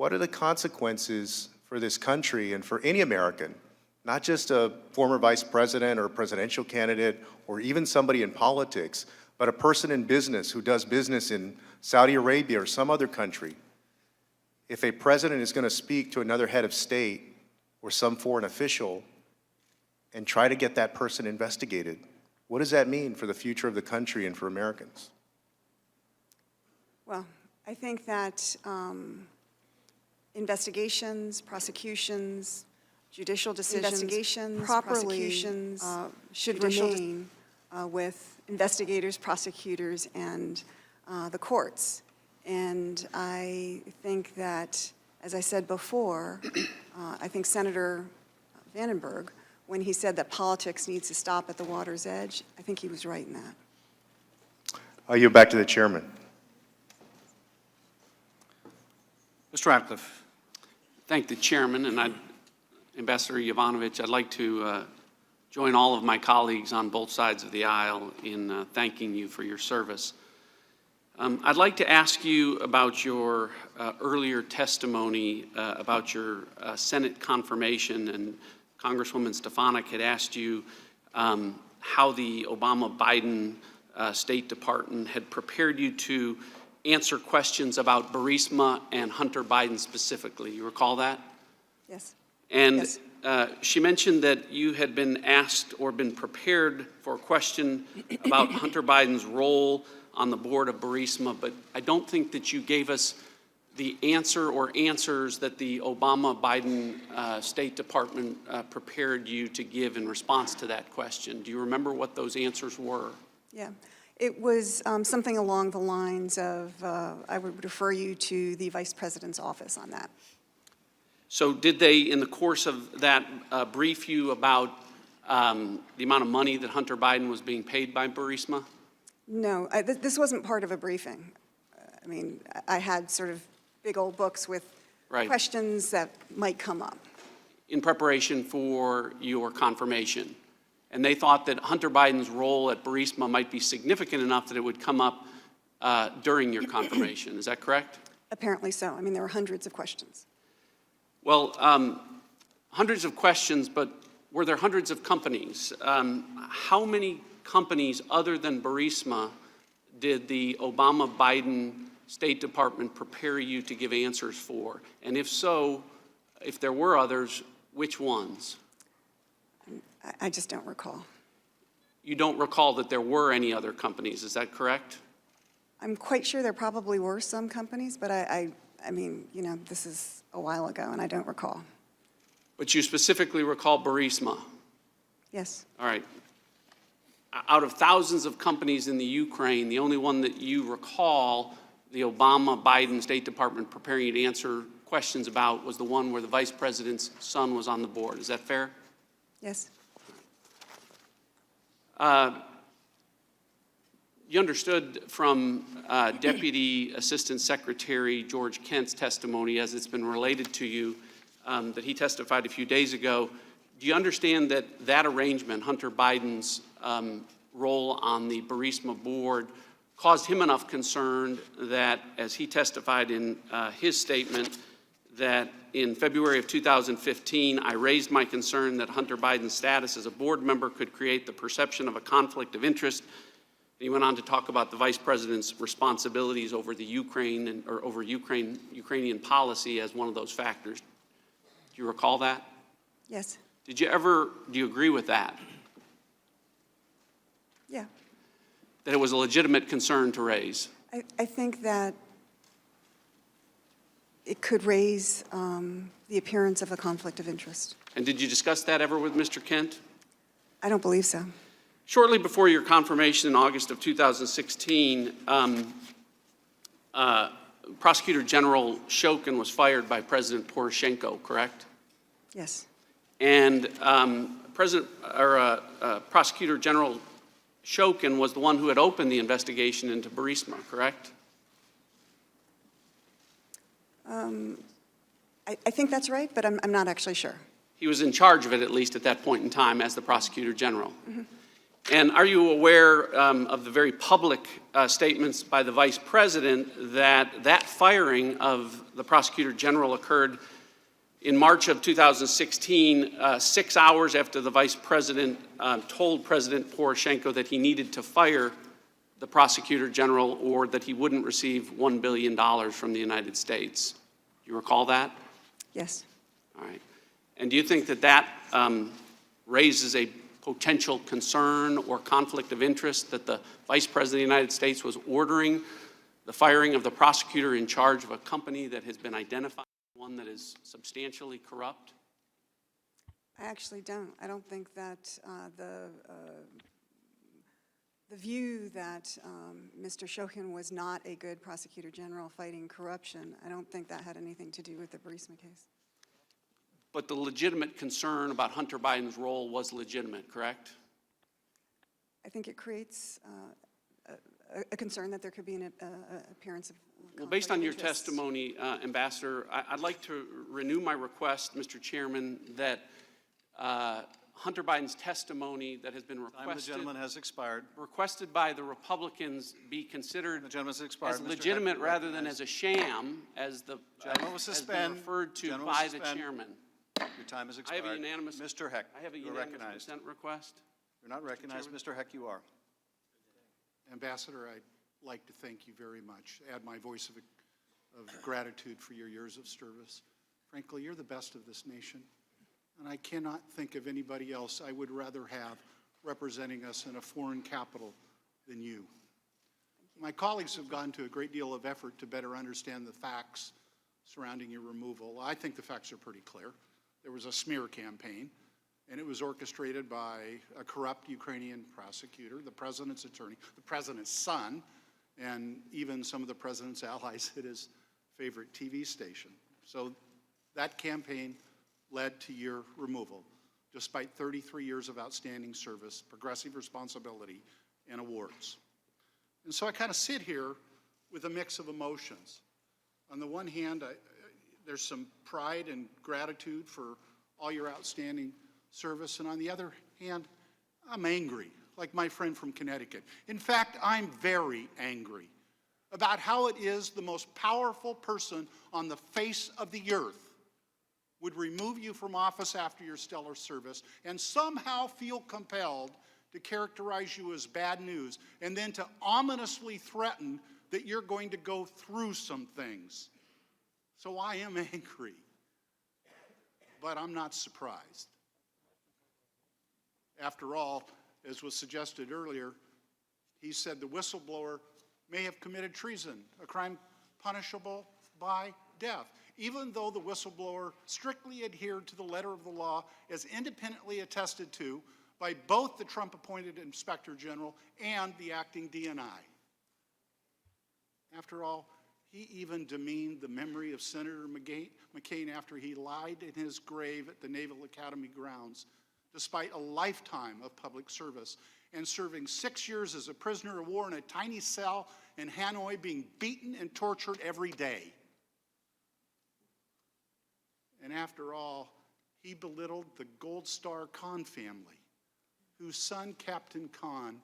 what are the consequences for this country and for any American, not just a former vice president or a presidential candidate or even somebody in politics, but a person in business who does business in Saudi Arabia or some other country? If a president is going to speak to another head of state or some foreign official and try to get that person investigated, what does that mean for the future of the country and for Americans? Well, I think that investigations, prosecutions, judicial decisions, prosecutions should remain with investigators, prosecutors, and the courts. And I think that, as I said before, I think Senator Vandenberg, when he said that politics needs to stop at the water's edge, I think he was right in that. I'll yield back to the chairman. Mr. Ratcliffe. Thank the chairman, and Ambassador Yovanovitch, I'd like to join all of my colleagues on both sides of the aisle in thanking you for your service. I'd like to ask you about your earlier testimony about your Senate confirmation, and Congresswoman Stefanik had asked you how the Obama-Biden State Department had prepared you to answer questions about Burisma and Hunter Biden specifically. You recall that? Yes. And yes. She mentioned that you had been asked or been prepared for a question about Hunter Biden's role on the board of Burisma, but I don't think that you gave us the answer or answers that the Obama-Biden State Department prepared you to give in response to that question. Do you remember what those answers were? Yeah. It was something along the lines of, I would refer you to the Vice President's office on that. So did they, in the course of that, brief you about the amount of money that Hunter Biden was being paid by Burisma? No, this wasn't part of a briefing. I mean, I had sort of big old books with questions that might come up. In preparation for your confirmation. And they thought that Hunter Biden's role at Burisma might be significant enough that it would come up during your confirmation. Is that correct? Apparently so. I mean, there were hundreds of questions. Well, hundreds of questions, but were there hundreds of companies? How many companies other than Burisma did the Obama-Biden State Department prepare you to give answers for? And if so, if there were others, which ones? I just don't recall. You don't recall that there were any other companies, is that correct? I'm quite sure there probably were some companies, but I mean, you know, this is a while ago and I don't recall. But you specifically recall Burisma? Yes. All right. Out of thousands of companies in the Ukraine, the only one that you recall the Obama-Biden State Department preparing you to answer questions about was the one where the Vice President's son was on the board. Is that fair? Yes. You understood from Deputy Assistant Secretary George Kent's testimony, as it's been related to you, that he testified a few days ago. Do you understand that that arrangement, Hunter Biden's role on the Burisma board, caused him enough concern that, as he testified in his statement, that in February of 2015, I raised my concern that Hunter Biden's status as a board member could create the perception of a conflict of interest. And he went on to talk about the Vice President's responsibilities over the Ukrainian policy as one of those factors. Do you recall that? Yes. Do you agree with that? Yeah. That it was a legitimate concern to raise? I think that it could raise the appearance of a conflict of interest. And did you discuss that ever with Mr. Kent? I don't believe so. Shortly before your confirmation in August of 2016, Prosecutor General Shokin was fired by President Poroshenko, correct? Yes. And Prosecutor General Shokin was the one who had opened the investigation into Burisma, correct? I think that's right, but I'm not actually sure. He was in charge of it, at least at that point in time, as the Prosecutor General. Mm-hmm. And are you aware of the very public statements by the Vice President that firing of the Prosecutor General occurred in March of 2016, 6 hours after the Vice President told President Poroshenko that he needed to fire the Prosecutor General or that he wouldn't receive $1 billion from the United States? Do you recall that? Yes. All right. And do you think that raises a potential concern or conflict of interest that the Vice President of the United States was ordering the firing of the prosecutor in charge of a company that has been identified as one that is substantially corrupt? I actually don't. I don't think that the view that Mr. Shokin was not a good prosecutor general fighting corruption, I don't think that had anything to do with the Burisma case. But the legitimate concern about Hunter Biden's role was legitimate, correct? I think it creates a concern that there could be an appearance of Well, based on your conflict of interest. testimony, Ambassador, I'd like to renew my request, Mr. Chairman, that Hunter Biden's testimony that has been Time of the gentleman has expired. requested by the Republicans be considered The gentleman has expired. as Mr. legitimate Heck, rather than as a sham, as the Gentleman will has been suspend. referred to Gentleman will by the suspend. chairman. Your time has I expired. have a unanimous. Mr. Heck, I have a you're unanimous recognized. consent request. You're not recognized. Mr. Heck, you are. Ambassador, I'd like to thank you very much, add my voice of gratitude for your years of service. Frankly, you're the best of this nation, and I cannot think of anybody else I would rather have representing us in a foreign capital than you. My colleagues have gone to a great deal of effort to better understand the facts surrounding your removal. I think the facts are pretty clear. There was a smear campaign, and it was orchestrated by a corrupt Ukrainian prosecutor, the president's attorney, the president's son, and even some of the president's allies at his favorite TV station. So that campaign led to your removal, despite 33 years of outstanding service, progressive responsibility, and awards. And so I kind of sit here with a mix of emotions. On the one hand, there's some pride and gratitude for all your outstanding service, and on the other hand, I'm angry, like my friend from Connecticut. In fact, I'm very angry about how it is the most powerful person on the face of the earth would remove you from office after your stellar service and somehow feel compelled to characterize you as bad news and then to ominously threaten that you're going to go through some things. So I am angry, but I'm not surprised. After all, as was suggested earlier, he said the whistleblower may have committed treason, a crime punishable by death, even though the whistleblower strictly adhered to the letter of the law as independently attested to by both the Trump-appointed Inspector General and the acting DNI. After all, he even demeaned the memory of Senator McCain after he lied in his grave at the Naval Academy grounds, despite a lifetime of public service and serving 6 years as a prisoner of war in a tiny cell in Hanoi, being beaten and tortured every day. And after all, he belittled the Gold Star Khan family, whose son, Captain Khan,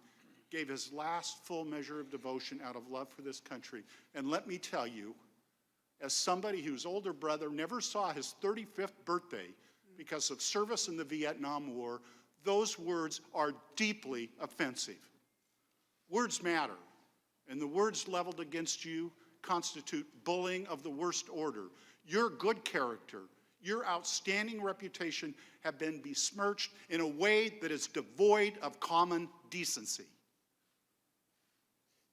gave his last full measure of devotion out of love for this country. And let me tell you, as somebody whose older brother never saw his 35th birthday because of service in the Vietnam War, those words are deeply offensive. Words matter, and the words leveled against you constitute bullying of the worst order. Your good character, your outstanding reputation have been besmirched in a way that is devoid of common decency.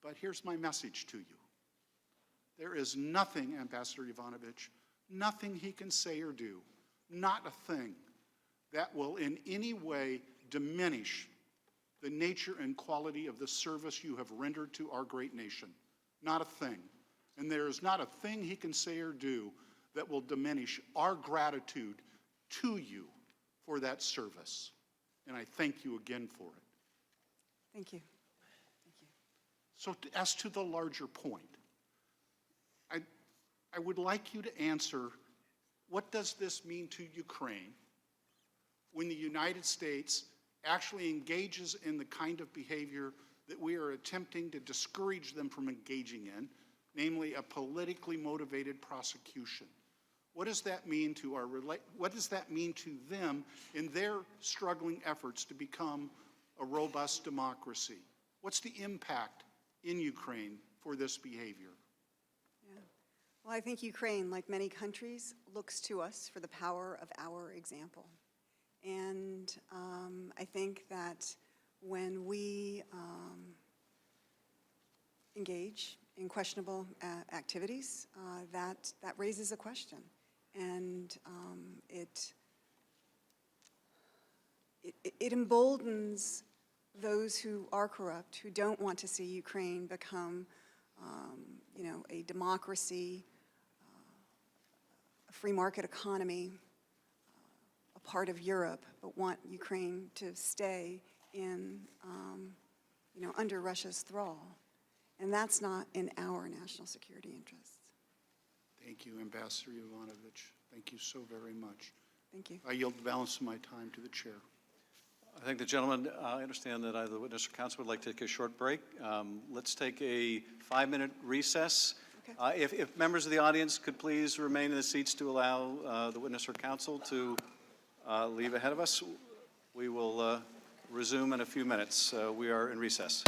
But here's my message to you. There is nothing, Ambassador Yovanovitch, nothing he can say or do, not a thing, that will in any way diminish the nature and quality of the service you have rendered to our great nation. Not a thing. And there is not a thing he can say or do that will diminish our gratitude to you for that service. And I thank you again for it. Thank you. So as to the larger point, I would like you to answer, what does this mean to Ukraine when the United States actually engages in the kind of behavior that we are attempting to discourage them from engaging in, namely a politically motivated prosecution. What does that mean to what does that mean to them in their struggling efforts to become a robust democracy? What's the impact in Ukraine for this behavior? Yeah. Well, I think Ukraine, like many countries, looks to us for the power of our example. And I think that when we engage in questionable activities, that raises a question. And it emboldens those who are corrupt, who don't want to see Ukraine become, a democracy, a free market economy, a part of Europe, but want Ukraine to stay in, under Russia's thrall. And that's not in our national security interests. Thank you, Ambassador Yovanovitch. Thank you so very much. Thank you. I yield the balance of my time to the chair. I think the gentleman, I understand that either the witness or counsel would like to take a short break. Let's take a 5-minute recess. Okay. If members of the audience could please remain in the seats to allow the witness or counsel to leave ahead of us, we will resume in a few minutes. We are in recess.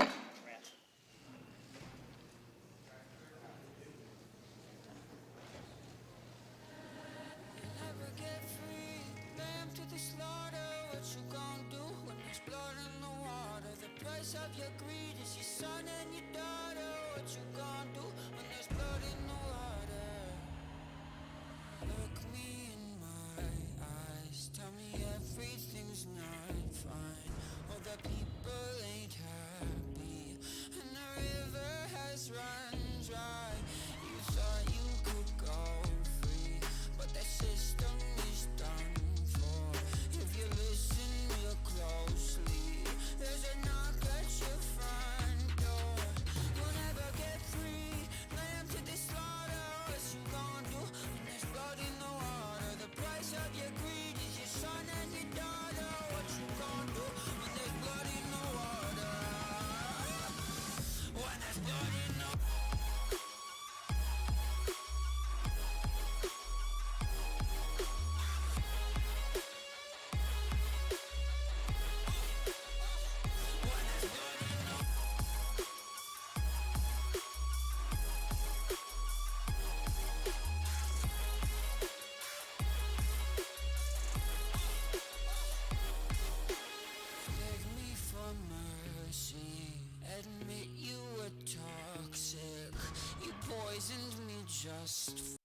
Of your greed is your son and your daughter. What you gonna do when there's blood in the water? Look me in my eyes, tell me everything's not fine. All the people ain't happy, and the river has run dry. You thought you could go free, but that system is done for. If you listen real closely, there's a knock at your front door. You'll never get free, lamb to the slaughter. What you gonna do when there's blood in the water? The price of your greed is your son and your daughter. What you gonna do when there's blood in the water? When there's blood in the water. Beg me for mercy, admit you were toxic. You poisoned me just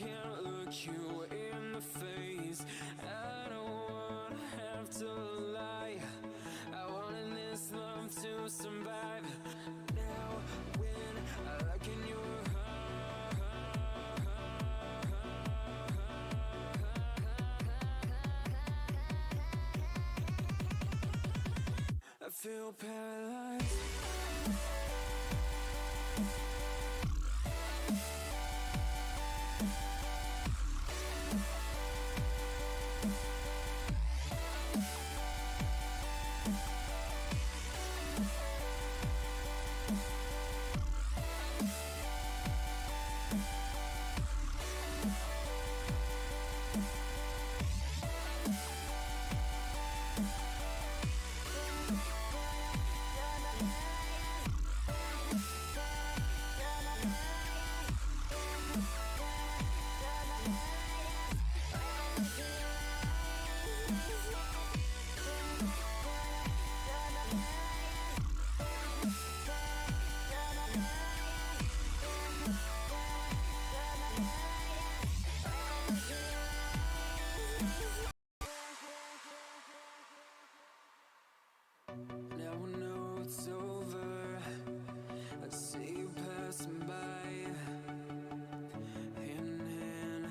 can't look you in the face. I don't wanna have to lie. I wanted this love to survive. Now when I look in your I feel paralyzed. Now I know it's over. I see you passing by, hand in hand,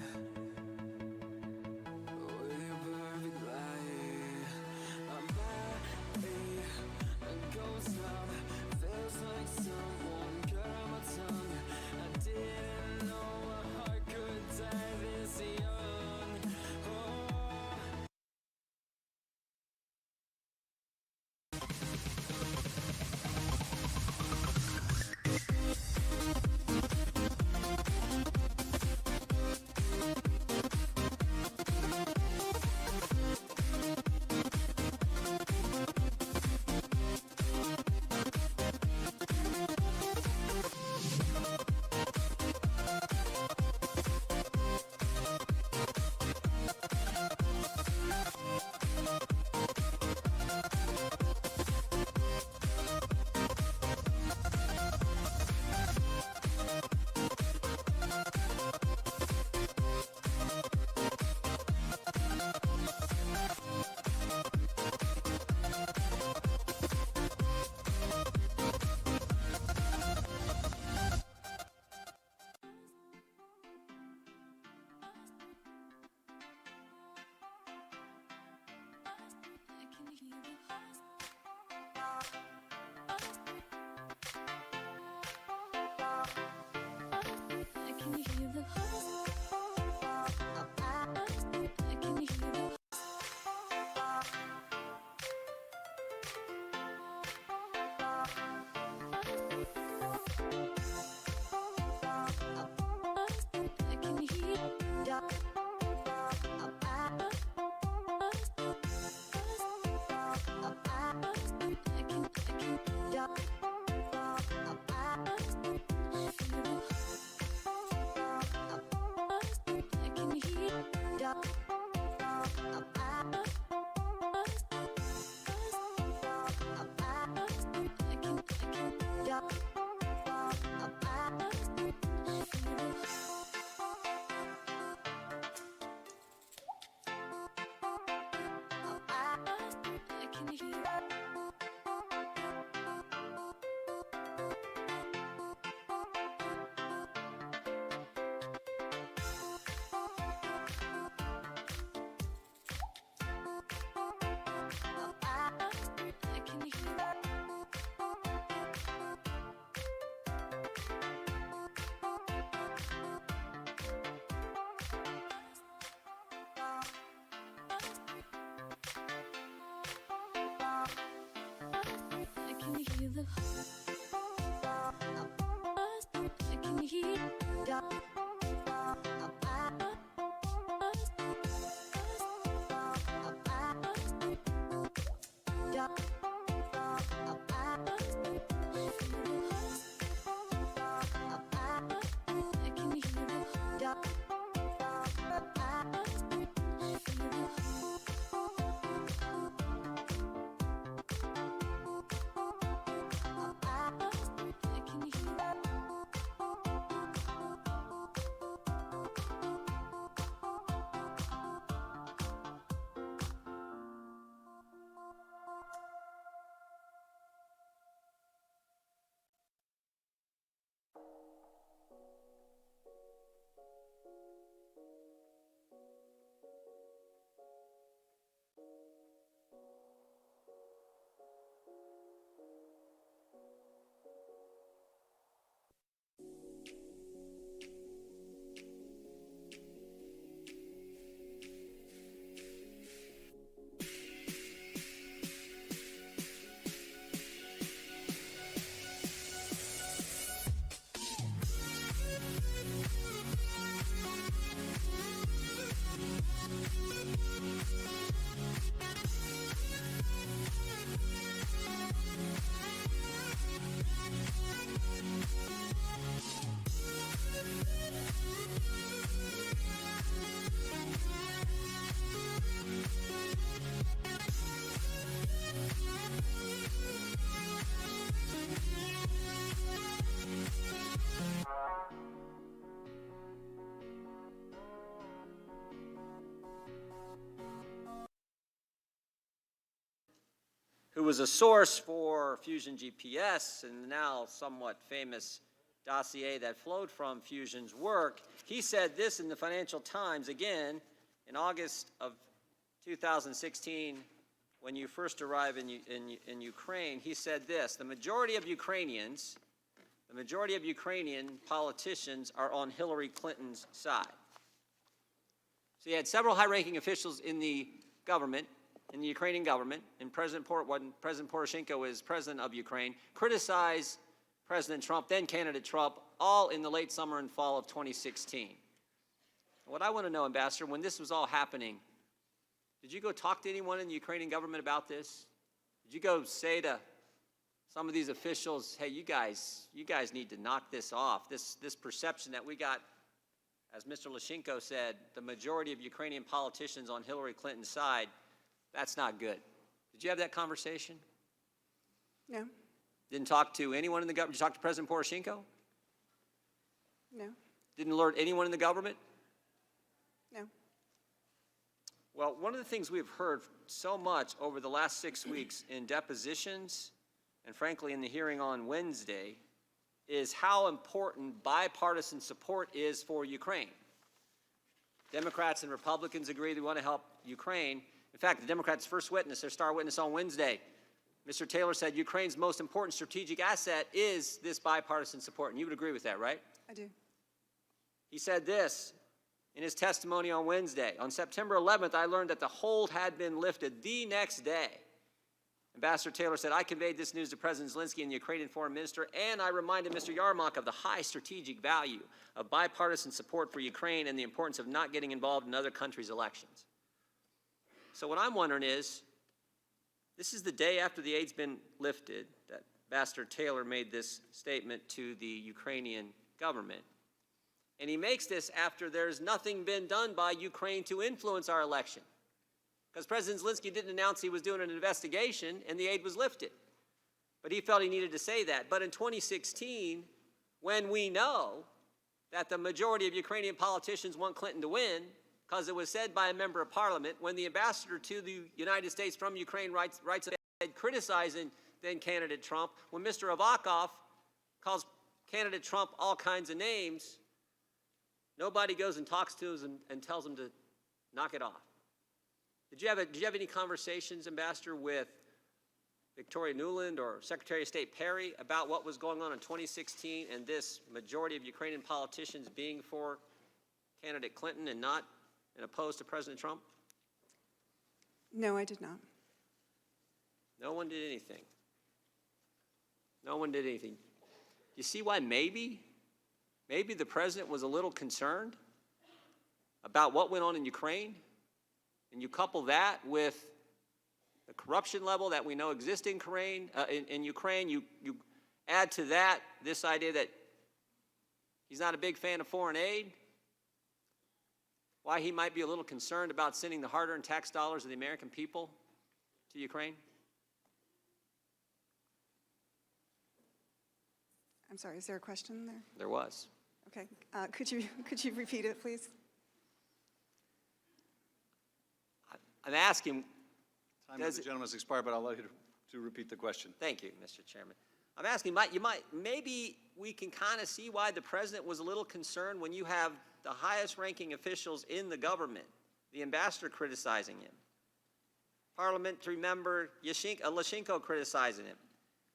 with your perfect light. My body goes numb, feels like someone cut out my tongue. I didn't know a heart could die this young. Oh. who was a source for Fusion GPS and now somewhat famous dossier that flowed from Fusion's work, he said this in the Financial Times again in August of 2016 when you first arrived in Ukraine. He said this: the majority of Ukrainian politicians are on Hillary Clinton's side. So you had several high-ranking officials in the government, in the Ukrainian government, and when President Poroshenko is president of Ukraine, criticize President Trump, then candidate Trump, all in the late summer and fall of 2016. What I want to know, Ambassador, when this was all happening, did you go talk to anyone in the Ukrainian government about this? Did you go say to some of these officials, hey, you guys need to knock this off, this perception that we got, as Mr. Lyshenko said, the majority of Ukrainian politicians on Hillary Clinton's side, that's not good. Did you have that conversation? No. Didn't talk to anyone in the government? Did you talk to President Poroshenko? No. Didn't alert anyone in the government? No. Well, one of the things we've heard so much over the last 6 weeks in depositions and frankly in the hearing on Wednesday is how important bipartisan support is for Ukraine. Democrats and Republicans agree they want to help Ukraine. In fact, the Democrats' first witness, their star witness on Wednesday, Mr. Taylor said Ukraine's most important strategic asset is this bipartisan support. And you would agree with that, right? I do. He said this in his testimony on Wednesday. On September 11th, I learned that the hold had been lifted the next day. Ambassador Taylor said, I conveyed this news to President Zelensky and the Ukrainian foreign minister, and I reminded Mr. Yarmak of the high strategic value of bipartisan support for Ukraine and the importance of not getting involved in other countries' elections. So what I'm wondering is, this is the day after the aid's been lifted that Ambassador Taylor made this statement to the Ukrainian government. And he makes this after there's nothing been done by Ukraine to influence our election. Because President Zelensky didn't announce he was doing an investigation and the aid was lifted. But he felt he needed to say that. But in 2016, when we know that the majority of Ukrainian politicians want Clinton to win, because it was said by a member of parliament, when the ambassador to the United States from Ukraine writes criticizing then candidate Trump, when Mr. Avakov calls candidate Trump all kinds of names, nobody goes and talks to him and tells him to knock it off. Did you have any conversations, Ambassador, with Victoria Nuland or Secretary of State Perry about what was going on in 2016 and this majority of Ukrainian politicians being for candidate Clinton and not and opposed to President Trump? No, I did not. No one did anything. No one did anything. You see why maybe the president was a little concerned about what went on in Ukraine? And you couple that with the corruption level that we know exists in Ukraine, you add to that this idea that he's not a big fan of foreign aid, why he might be a little concerned about sending the hard-earned tax dollars of the American people to Ukraine? I'm sorry, is there a question there? There was. Okay, could you repeat it, please? I'm asking. Time of the gentleman's expired, but I'll allow you to repeat the question. Thank you, Mr. Chairman. I'm asking, maybe we can kind of see why the president was a little concerned when you have the highest ranking officials in the government, the ambassador criticizing him, parliamentary member Lyshenko criticizing him,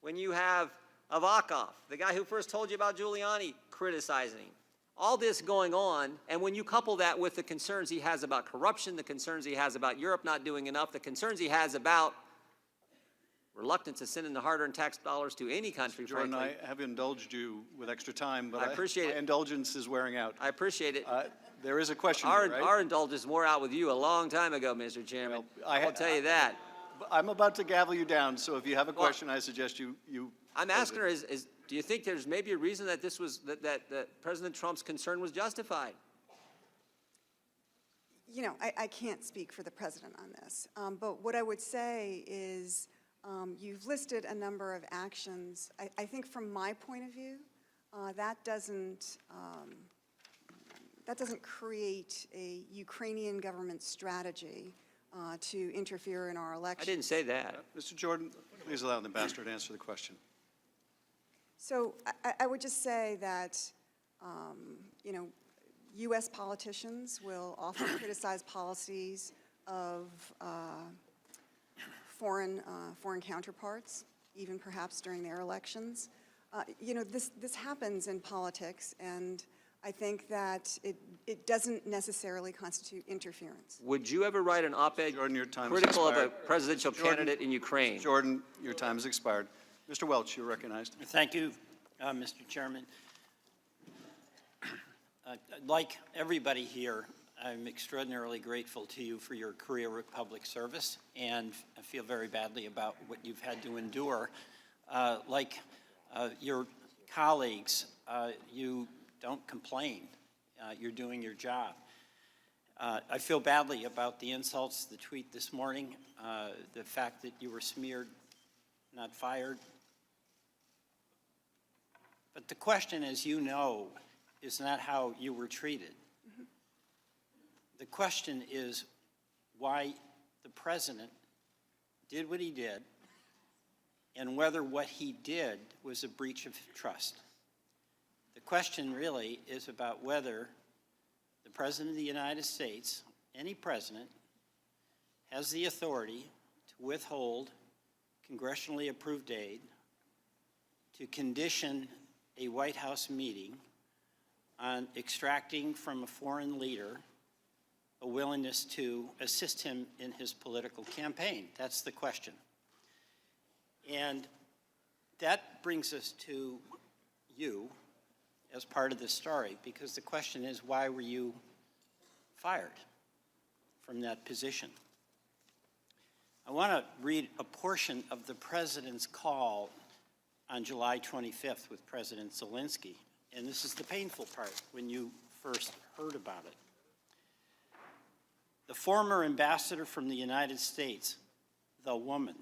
when you have Avakov, the guy who first told you about Giuliani, criticizing him. All this going on, and when you couple that with the concerns he has about corruption, the concerns he has about Europe not doing enough, the concerns he has about reluctance to send in the hard-earned tax dollars to any country, Jordan, frankly. I have indulged you with extra time, but I appreciate it. my indulgence is wearing out. I appreciate it. There is a question Our, here, right? our indulgence wore out with you a long time ago, Mr. Chairman. Well, I'll tell you that. I'm about to gavel you down, so if you have a question, I suggest you I'm pose asking it. her, do you think there's maybe a reason that this was, that President Trump's concern was justified? You know, I can't speak for the president on this, but what I would say is you've listed a number of actions. I think from my point of view, that doesn't create a Ukrainian government strategy to interfere in our I elections. didn't say that. Mr. Jordan, please allow the ambassador to answer the question. So I would just say that, you know, U.S. politicians will often criticize policies of foreign counterparts, even perhaps during their elections. You know, this happens in politics, and I think that it doesn't necessarily constitute interference. Would you ever write an op-ed Jordan, your time has critical of a expired. presidential Jordan, candidate in Ukraine? Jordan, your time has expired. Mr. Welch, you're recognized. Thank you, Mr. Chairman. Like everybody here, I'm extraordinarily grateful to you for your career of public service, and I feel very badly about what you've had to endure. Like your colleagues, you don't complain. You're doing your job. I feel badly about the insults, the tweet this morning, the fact that you were smeared, not fired. But the question, as you know, is not how you were treated. Mm-hmm. The question is why the president did what he did and whether what he did was a breach of trust. The question really is about whether the President of the United States, any president, has the authority to withhold congressionally approved aid, to condition a White House meeting on extracting from a foreign leader a willingness to assist him in his political campaign. That's the question. And that brings us to you as part of the story, because the question is, why were you fired from that position? I want to read a portion of the president's call on July 25th with President Zelensky. And this is the painful part when you first heard about it. The former ambassador from the United States, the woman,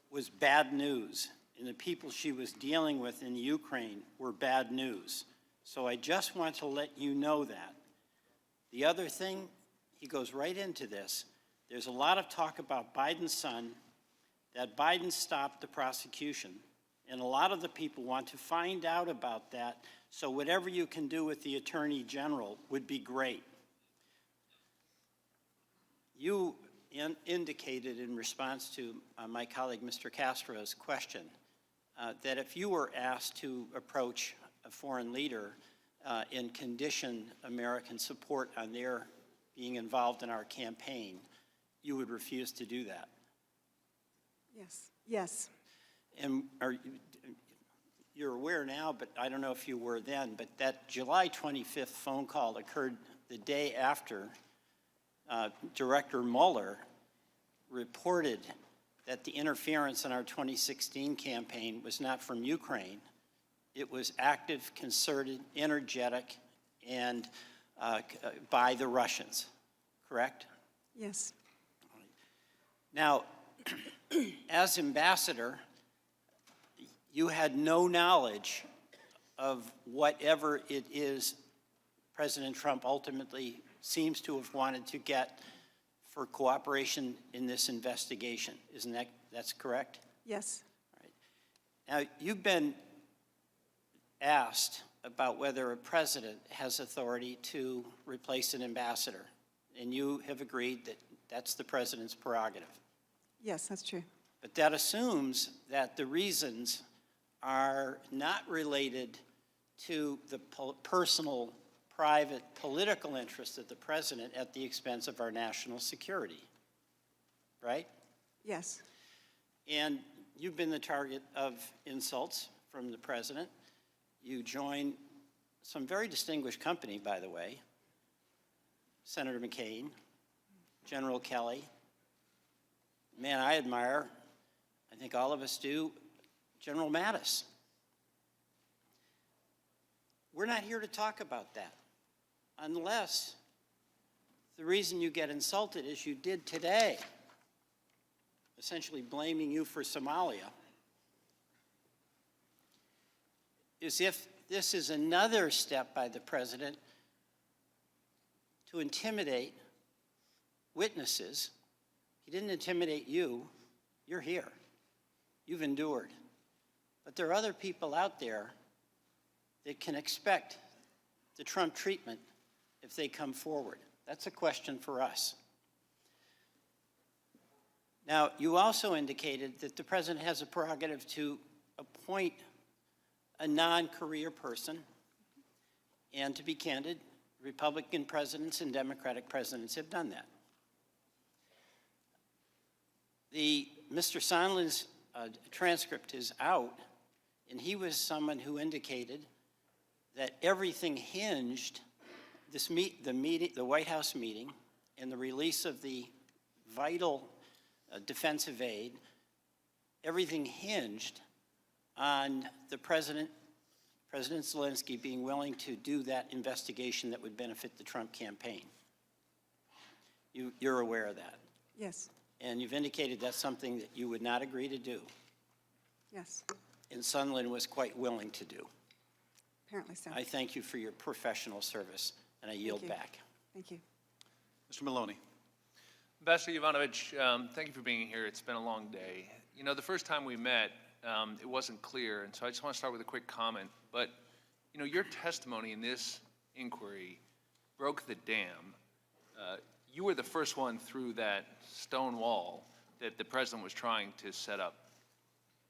was bad news, and the people she was dealing with in Ukraine were bad news. So I just want to let you know that. The other thing, he goes right into this, there's a lot of talk about Biden's son, that Biden stopped the prosecution. And a lot of the people want to find out about that, so whatever you can do with the Attorney General would be great. You indicated in response to my colleague Mr. Castro's question that if you were asked to approach a foreign leader and condition American support on their being involved in our campaign, you would refuse to do that. Yes. Yes. And you're aware now, but I don't know if you were then, but that July 25th phone call occurred the day after Director Mueller reported that the interference in our 2016 campaign was not from Ukraine. It was active, concerted, energetic, and by the Russians, correct? Yes. Now, as ambassador, you had no knowledge of whatever it is President Trump ultimately seems to have wanted to get for cooperation in this investigation. Isn't that's correct? Yes. All right. Now, you've been asked about whether a president has authority to replace an ambassador, and you have agreed that that's the president's prerogative. Yes, that's true. But that assumes that the reasons are not related to the personal, private, political interests of the president at the expense of our national security, right? Yes. And you've been the target of insults from the president. You join some very distinguished company, by the way, Senator McCain, General Kelly, man I admire, I think all of us do, General Mattis. We're not here to talk about that unless the reason you get insulted is you did today, essentially blaming you for Somalia, is if this is another step by the president to intimidate witnesses. He didn't intimidate you. You're here. You've endured. But there are other people out there that can expect the Trump treatment if they come forward. That's a question for us. Now, you also indicated that the president has a prerogative to appoint a non-career person. And to be candid, Republican presidents and Democratic presidents have done that. Mr. Sondland's transcript is out, and he was someone who indicated that everything hinged, the White House meeting and the release of the vital defensive aid, everything hinged on the President Zelensky being willing to do that investigation that would benefit the Trump campaign. You're aware of that. Yes, And you've indicated that's something that you would not agree to do, yes, and Sondland was quite willing to do. apparently so. I thank you for your professional service, and I yield you. back. Thank you. Mr. Maloney. Ambassador Yovanovitch, thank you for being here. It's been a long day. You know, the first time we met, it wasn't clear, and so I just want to start with a quick comment. But, you know, your testimony in this inquiry broke the dam. You were the first one through that stone wall that the president was trying to set up.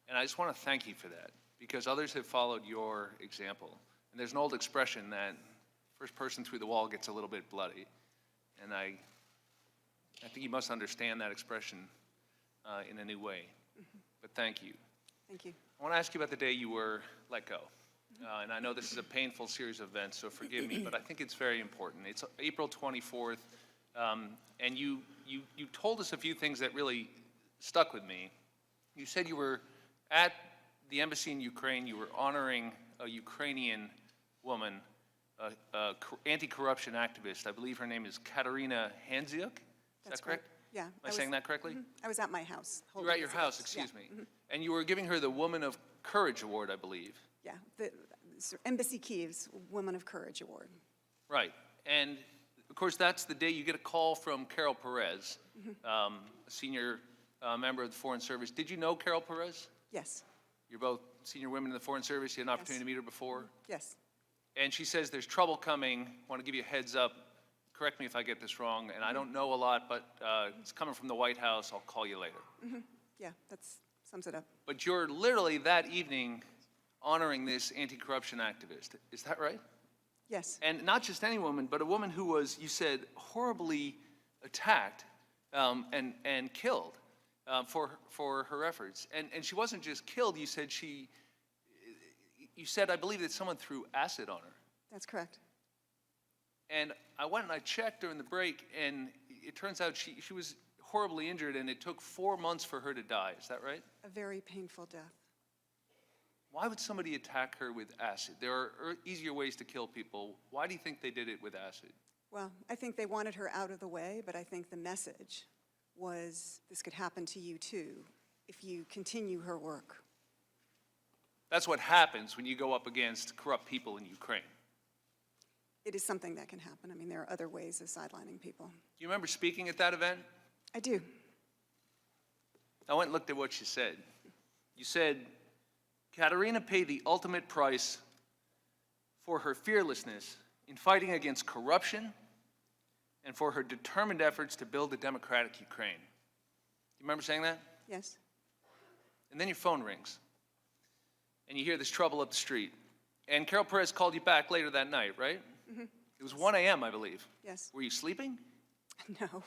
And I just want to thank you for that, because others have followed your example. And there's an old expression that first person through the wall gets a little bit bloody. And I think you must understand that expression in a new way. But thank you. Thank you. I want to ask you about the day you were let go. And I know this is a painful series of events, so forgive me, but I think it's very important. It's April 24th, and you told us a few things that really stuck with me. You said you were at the embassy in Ukraine, you were honoring a Ukrainian woman, anti-corruption activist. I believe her name is Katerina Handziuk. Is that correct? Yeah. Am I saying that correctly? I was at my house. You were at your house, excuse me. And you were giving her the Woman of Courage Award, I believe. Yeah, the Embassy Kiev's Women of Courage Award. Right. And, of course, that's the day you get a call from Carol Perez, a senior member of the Foreign Service. Did you know Carol Perez? Yes, You're both senior women in the Foreign Service. You had an opportunity to meet her before. yes, And she says, there's trouble coming. Want to give you a heads up. Correct me if I get this wrong. And I don't know a lot, but it's coming from the White House. I'll call you later. yeah, that sums it up. But you're literally that evening honoring this anti-corruption activist. Is that right? Yes, And not just any woman, but a woman who was, you said, horribly attacked and killed for her efforts. And she wasn't just killed. You said, I believe that someone threw acid on her. that's correct. And I went and I checked during the break, and it turns out she was horribly injured, and it took 4 months for her to die. Is that right? A very painful death. Why would somebody attack her with acid? There are easier ways to kill people. Why do you think they did it with acid? Well, I think they wanted her out of the way, but I think the message was this could happen to you too if you continue her work. That's what happens when you go up against corrupt people in Ukraine. It is something that can happen. I mean, there are other ways of sidelining people. Do you remember speaking at that event? I do. I went and looked at what you said. You said, Katerina paid the ultimate price for her fearlessness in fighting against corruption and for her determined efforts to build a democratic Ukraine. Do you remember saying that? Yes, And then your phone rings, and you hear this trouble up the street. And Carol Perez called you back later that night, right? It was 1 a.m., I believe. yes, Were you sleeping? no,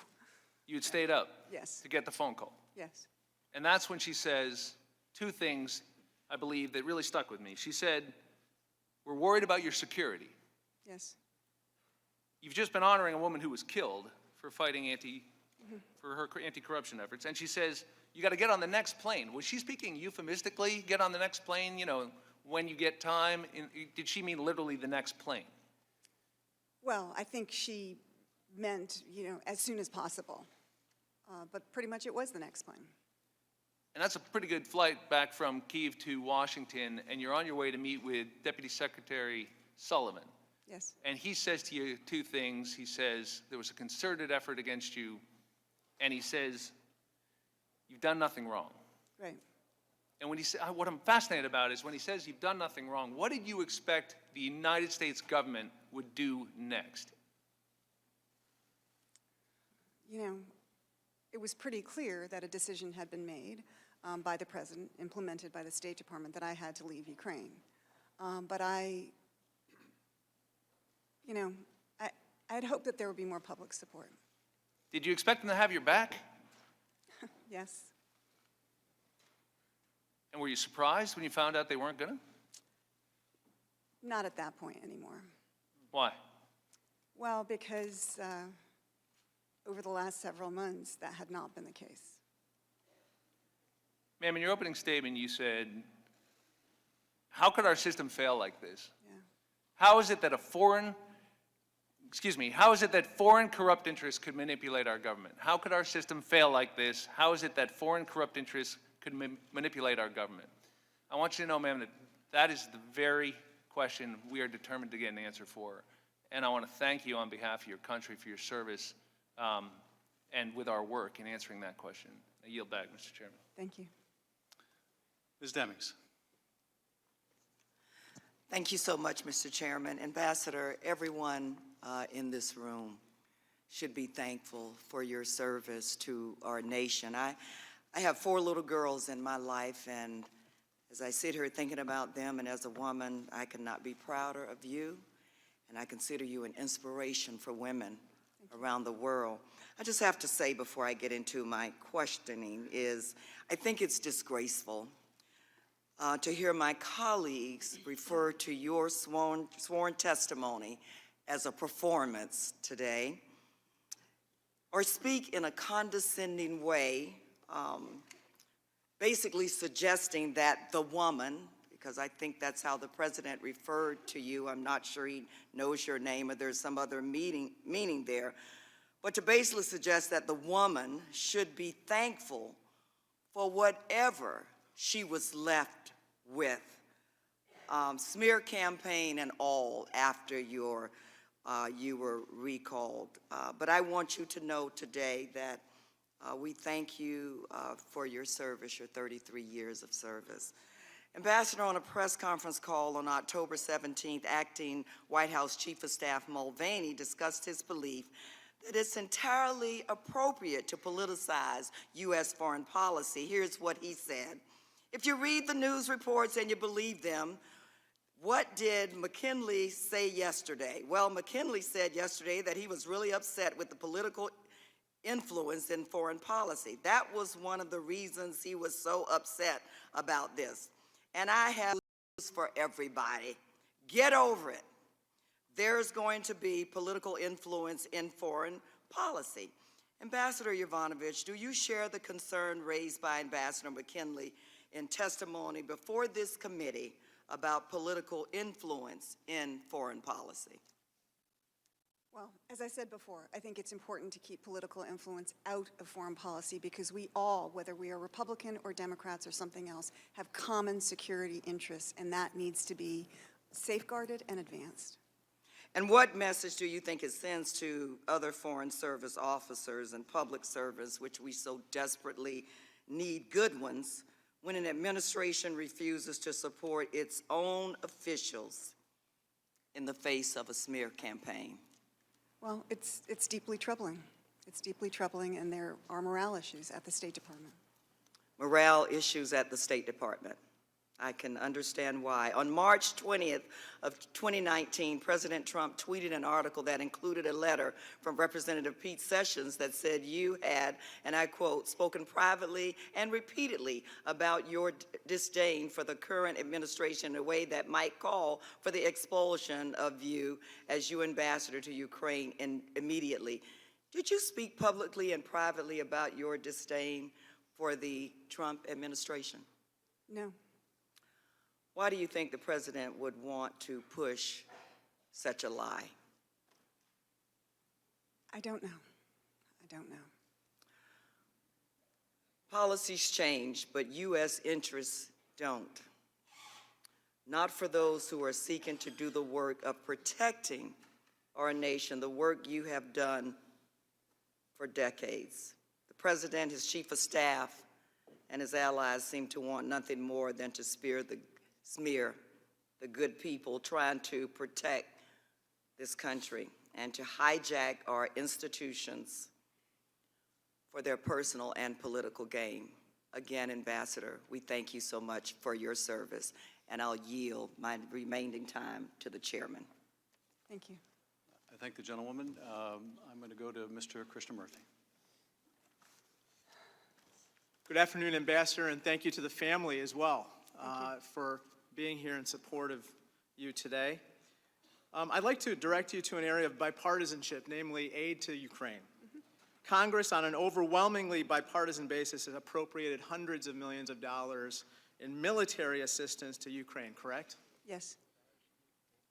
You had stayed up yes, to get the phone call. yes, And that's when she says two things, I believe, that really stuck with me. She said, we're worried about your security. yes, You've just been honoring a woman who was killed for fighting for her anti-corruption efforts. And she says, you got to get on the next plane. Was she speaking euphemistically, get on the next plane, when you get time? Did she mean literally the next plane? Well, I think she meant, as soon as possible. But pretty much it was the next plane. And that's a pretty good flight back from Kyiv to Washington, and you're on your way to meet with Deputy Secretary Sullivan. Yes, And he says to you two things. He says there was a concerted effort against you and he says, "You've done nothing wrong." Right. And when he said, what I'm fascinated about is when he says you've done nothing wrong, what did you expect the United States government would do next? You know, it was pretty clear that a decision had been made by the president, implemented by the State Department, that I had to leave Ukraine. But I'd hoped that there would be more public support. Did you expect them to have your back? Yes. And were you surprised when you found out they weren't gonna? Not at that point anymore. Why? Well, because over the last several months, that had not been the case. Ma'am, in your opening statement, you said, how could our system fail like this? Yeah. How is it that how is it that foreign corrupt interests could manipulate our government? How could our system fail like this? How is it that foreign corrupt interests could manipulate our government? I want you to know, ma'am, that that is the very question we are determined to get an answer for. And I want to thank you on behalf of your country for your service and with our work in answering that question. I yield back, Mr. Chairman. Thank you. Ms. Demings. Thank you so much, Mr. Chairman. Ambassador, everyone in this room should be thankful for your service to our nation. I have 4 little girls in my life, and as I sit here thinking about them, and as a woman, I could not be prouder of you, and I consider you an inspiration for women around the world. I just have to say before I get into my questioning is I think it's disgraceful to hear my colleagues refer to your sworn testimony as a performance today, or speak in a condescending way, basically suggesting that the woman, because I think that's how the president referred to you, I'm not sure he knows your name or there's some other meaning there, but to basically suggest that the woman should be thankful for whatever she was left with, smear campaign and all, after you were recalled. But I want you to know today that we thank you for your service, your 33 years of service. Ambassador, on a press conference call on October 17th, acting White House Chief of Staff Mulvaney discussed his belief that it's entirely appropriate to politicize U.S. foreign policy. Here's what he said. If you read the news reports and you believe them, what did McKinley say yesterday? Well, McKinley said yesterday that he was really upset with the political influence in foreign policy. That was one of the reasons he was so upset about this. And I have news for everybody. Get over it. There's going to be political influence in foreign policy. Ambassador Yovanovitch, do you share the concern raised by Ambassador McKinley in testimony before this committee about political influence in foreign policy? Well, as I said before, I think it's important to keep political influence out of foreign policy because we all, whether we are Republican or Democrats or something else, have common security interests, and that needs to be safeguarded and advanced. And what message do you think it sends to other foreign service officers and public service, which we so desperately need good ones, when an administration refuses to support its own officials in the face of a smear campaign? Well, it's deeply troubling. It's deeply troubling, and there are morale issues at the State Department. Morale issues at the State Department. I can understand why. On March 20th of 2019, President Trump tweeted an article that included a letter from Representative Pete Sessions that said you had, and I quote, spoken privately and repeatedly about your disdain for the current administration in a way that might call for the expulsion of you as your ambassador to Ukraine immediately. Did you speak publicly and privately about your disdain for the Trump administration? No. Why do you think the president would want to push such a lie? I don't know. I don't know. Policies change, but U.S. interests don't. Not for those who are seeking to do the work of protecting our nation, the work you have done for decades. The president, his chief of staff, and his allies seem to want nothing more than to smear the good people trying to protect this country and to hijack our institutions for their personal and political gain. Again, Ambassador, we thank you so much for your service, and I'll yield my remaining time to the chairman. Thank you. I thank the gentlewoman. I'm going to go to Mr. Krishnamurthy. Good afternoon, Ambassador, and thank you to the family as well for being here in support of you today. I'd like to direct you to an area of bipartisanship, namely aid to Ukraine. Congress, on an overwhelmingly bipartisan basis, has appropriated hundreds of millions of dollars in military assistance to Ukraine, correct? Yes.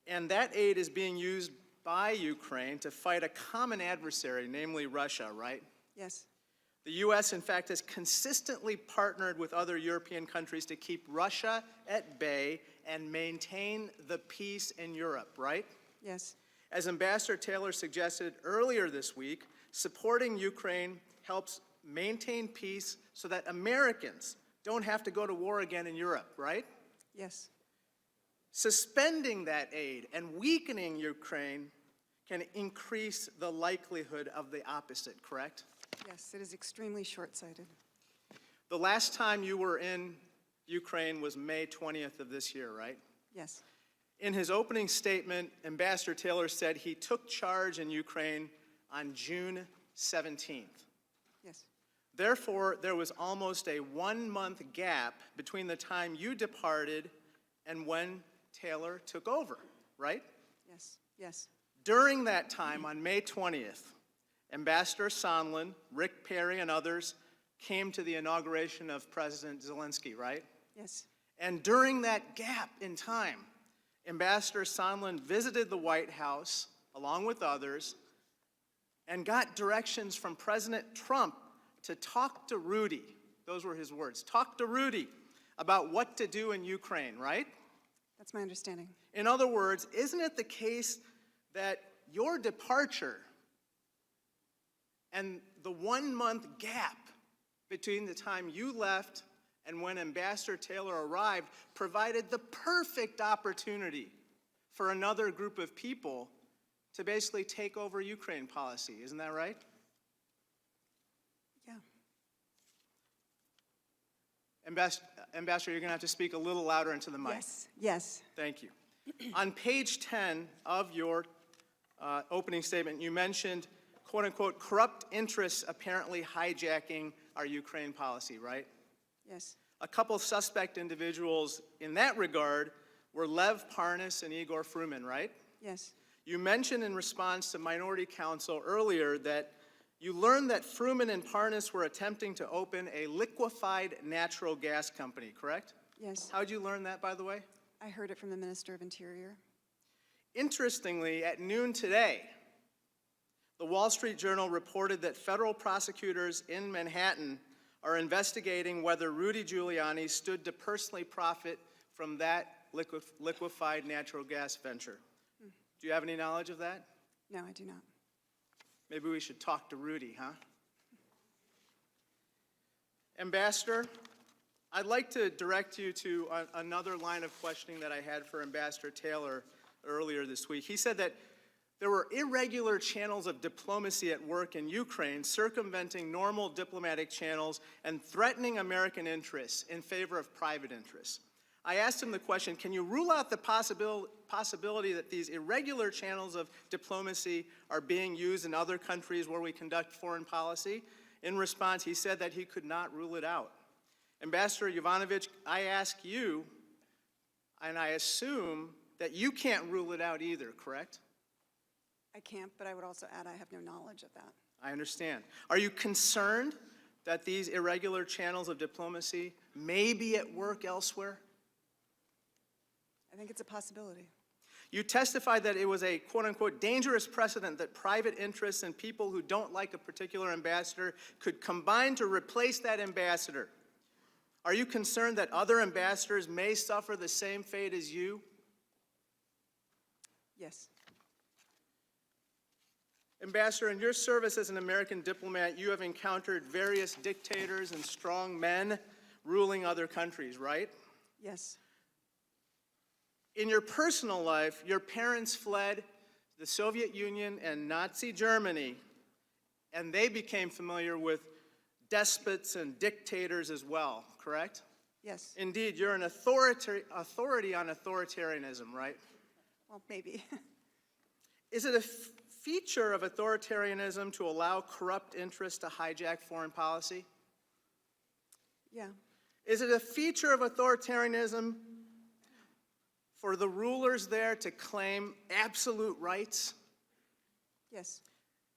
And that aid is being used by Ukraine to fight a common adversary, namely Russia, right? Yes. The U.S., in fact, has consistently partnered with other European countries to keep Russia at bay and maintain the peace in Europe, right? Yes. As Ambassador Taylor suggested earlier this week, supporting Ukraine helps maintain peace so that Americans don't have to go to war again in Europe, right? Yes. Suspending that aid and weakening Ukraine can increase the likelihood of the opposite, correct? Yes, it is extremely short-sighted. The last time you were in Ukraine was May 20th of this year, right? Yes. In his opening statement, Ambassador Taylor said he took charge in Ukraine on June 17th. Yes. Therefore, there was almost a 1-month gap between the time you departed and when Taylor took over, right? Yes. Yes. During that time, on May 20th, Ambassador Sondland, Rick Perry, and others came to the inauguration of President Zelensky, right? Yes. And during that gap in time, Ambassador Sondland visited the White House, along with others, and got directions from President Trump to talk to Rudy. Those were his words. Talk to Rudy about what to do in Ukraine, right? That's my understanding. In other words, isn't it the case that your departure and the 1-month gap between the time you left and when Ambassador Taylor arrived provided the perfect opportunity for another group of people to basically take over Ukraine policy? Isn't that right? Yeah. Ambassador, you're going to have to speak a little louder into the mic. Yes. Yes. Thank you. On page 10 of your opening statement, you mentioned, quote unquote, corrupt interests apparently hijacking our Ukraine policy, right? Yes. A couple suspect individuals in that regard were Lev Parnas and Igor Fruman, right? Yes. You mentioned in response to Minority Counsel earlier that you learned that Fruman and Parnas were attempting to open a liquefied natural gas company, correct? Yes. How'd you learn that, by the way? I heard it from the Minister of Interior. Interestingly, at noon today, the Wall Street Journal reported that federal prosecutors in Manhattan are investigating whether Rudy Giuliani stood to personally profit from that liquefied natural gas venture. Do you have any knowledge of that? No, I do not. Maybe we should talk to Rudy, huh? Ambassador, I'd like to direct you to another line of questioning that I had for Ambassador Taylor earlier this week. He said that there were irregular channels of diplomacy at work in Ukraine, circumventing normal diplomatic channels and threatening American interests in favor of private interests. I asked him the question, can you rule out the possibility that these irregular channels of diplomacy are being used in other countries where we conduct foreign policy? In response, he said that he could not rule it out. Ambassador Yovanovitch, I ask you, and I assume that you can't rule it out either, correct? I can't, but I would also add I have no knowledge of that. I understand. Are you concerned that these irregular channels of diplomacy may be at work elsewhere? I think it's a possibility. You testified that it was a quote-unquote dangerous precedent that private interests and people who don't like a particular ambassador could combine to replace that ambassador. Are you concerned that other ambassadors may suffer the same fate as you? Yes. Ambassador, in your service as an American diplomat, you have encountered various dictators and strong men ruling other countries, right? Yes. In your personal life, your parents fled the Soviet Union and Nazi Germany, and they became familiar with despots and dictators as well, correct? Yes. Indeed, you're an authority on authoritarianism, right? Well, maybe. Is it a feature of authoritarianism to allow corrupt interests to hijack foreign policy? Yeah. Is it a feature of authoritarianism for the rulers there to claim absolute rights? Yes.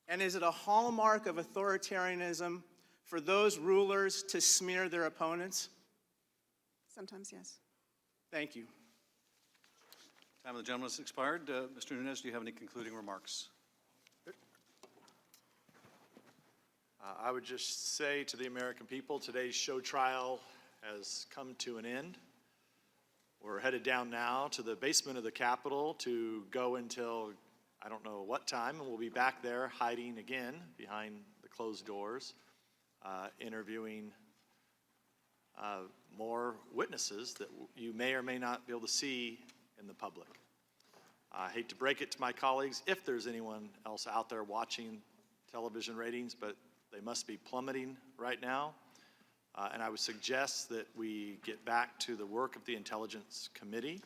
And is it a hallmark of authoritarianism for those rulers to smear their opponents? Sometimes, yes. Thank you. Time of the gentleman has expired. Mr. Nunes, do you have any concluding remarks? I would just say to the American people, today's show trial has come to an end. We're headed down now to the basement of the Capitol to go until I don't know what time, and we'll be back there hiding again behind the closed doors, interviewing more witnesses that you may or may not be able to see in the public. I hate to break it to my colleagues, if there's anyone else out there watching television ratings, but they must be plummeting right now. And I would suggest that we get back to the work of the Intelligence Committee,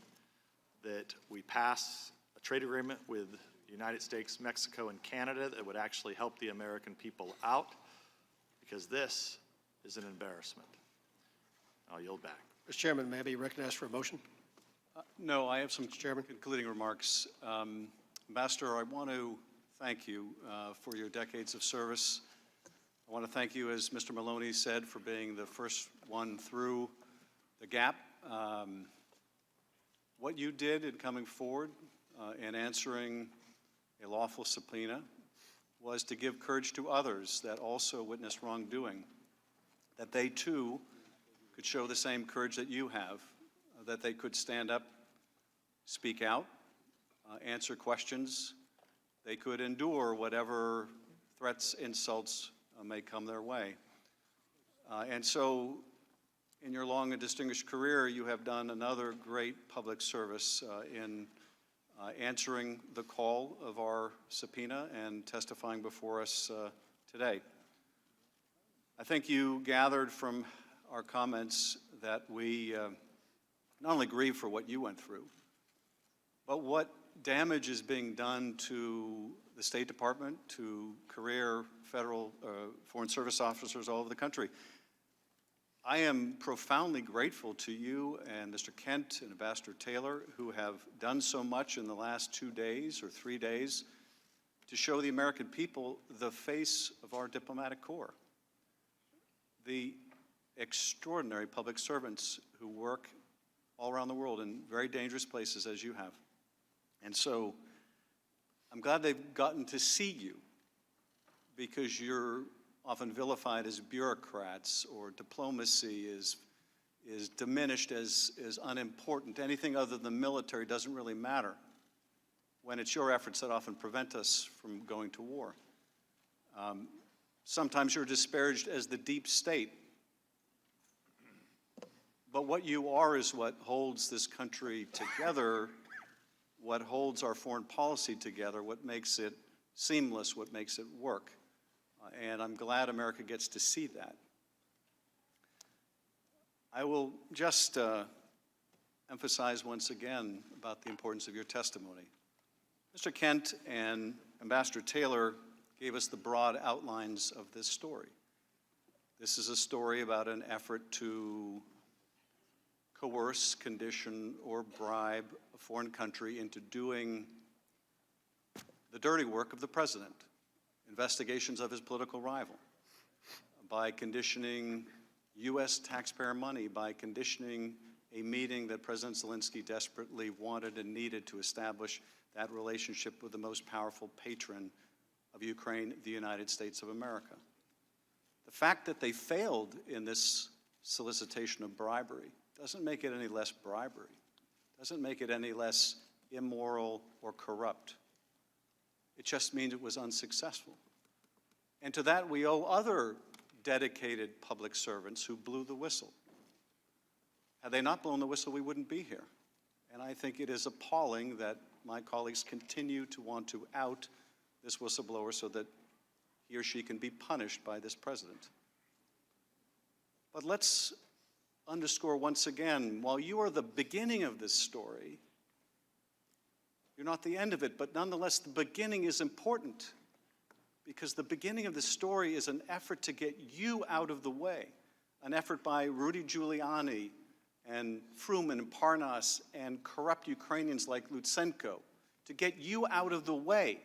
that we pass a trade agreement with the United States, Mexico, and Canada that would actually help the American people out, because this is an embarrassment. I'll yield back. Mr. Chairman, may I be recognized for a motion? No, I have some concluding remarks. Ambassador, I want to thank you for your decades of service. I want to thank you, as Mr. Maloney said, for being the first one through the gap. What you did in coming forward and answering a lawful subpoena was to give courage to others that also witnessed wrongdoing, that they too could show the same courage that you have, that they could stand up, speak out, answer questions, they could endure whatever threats, insults may come their way. And so, in your long and distinguished career, you have done another great public service in answering the call of our subpoena and testifying before us today. I think you gathered from our comments that we not only grieve for what you went through, but what damage is being done to the State Department, to career federal Foreign Service officers all over the country. I am profoundly grateful to you and Mr. Kent and Ambassador Taylor, who have done so much in the last 2 days or 3 days to show the American people the face of our diplomatic corps. The extraordinary public servants who work all around the world in very dangerous places as you have. And so I'm glad they've gotten to see you, because you're often vilified as bureaucrats, or diplomacy is diminished as unimportant. Anything other than military doesn't really matter, when it's your efforts that often prevent us from going to war. Sometimes you're disparaged as the deep state. But what you are is what holds this country together, what holds our foreign policy together, what makes it seamless, what makes it work. And I'm glad America gets to see that. I will just emphasize once again about the importance of your testimony. Mr. Kent and Ambassador Taylor gave us the broad outlines of this story. This is a story about an effort to coerce, condition, or bribe a foreign country into doing the dirty work of the president, investigations of his political rival, by conditioning U.S. taxpayer money, by conditioning a meeting that President Zelensky desperately wanted and needed to establish that relationship with the most powerful patron of Ukraine, the United States of America. The fact that they failed in this solicitation of bribery doesn't make it any less bribery, doesn't make it any less immoral or corrupt. It just means it was unsuccessful. And to that, we owe other dedicated public servants who blew the whistle. Had they not blown the whistle, we wouldn't be here. And I think it is appalling that my colleagues continue to want to out this whistleblower so that he or she can be punished by this president. But let's underscore once again, while you are the beginning of this story, you're not the end of it, but nonetheless, the beginning is important, because the beginning of the story is an effort to get you out of the way, an effort by Rudy Giuliani and Fruman and Parnas and corrupt Ukrainians like Lutsenko to get you out of the way,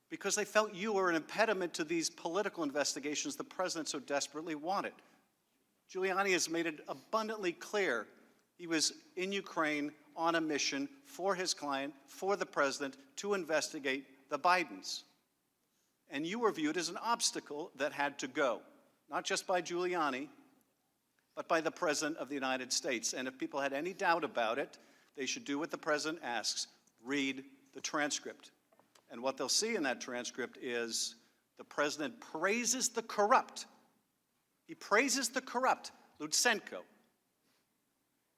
because they felt you were an impediment to these political investigations the president so desperately wanted. Giuliani has made it abundantly clear he was in Ukraine on a mission for his client, for the president, to investigate the Bidens. And you were viewed as an obstacle that had to go, not just by Giuliani, but by the President of the United States. And if people had any doubt about it, they should do what the President asks, read the transcript. And what they'll see in that transcript is the President praises the corrupt. He praises the corrupt, Lutsenko.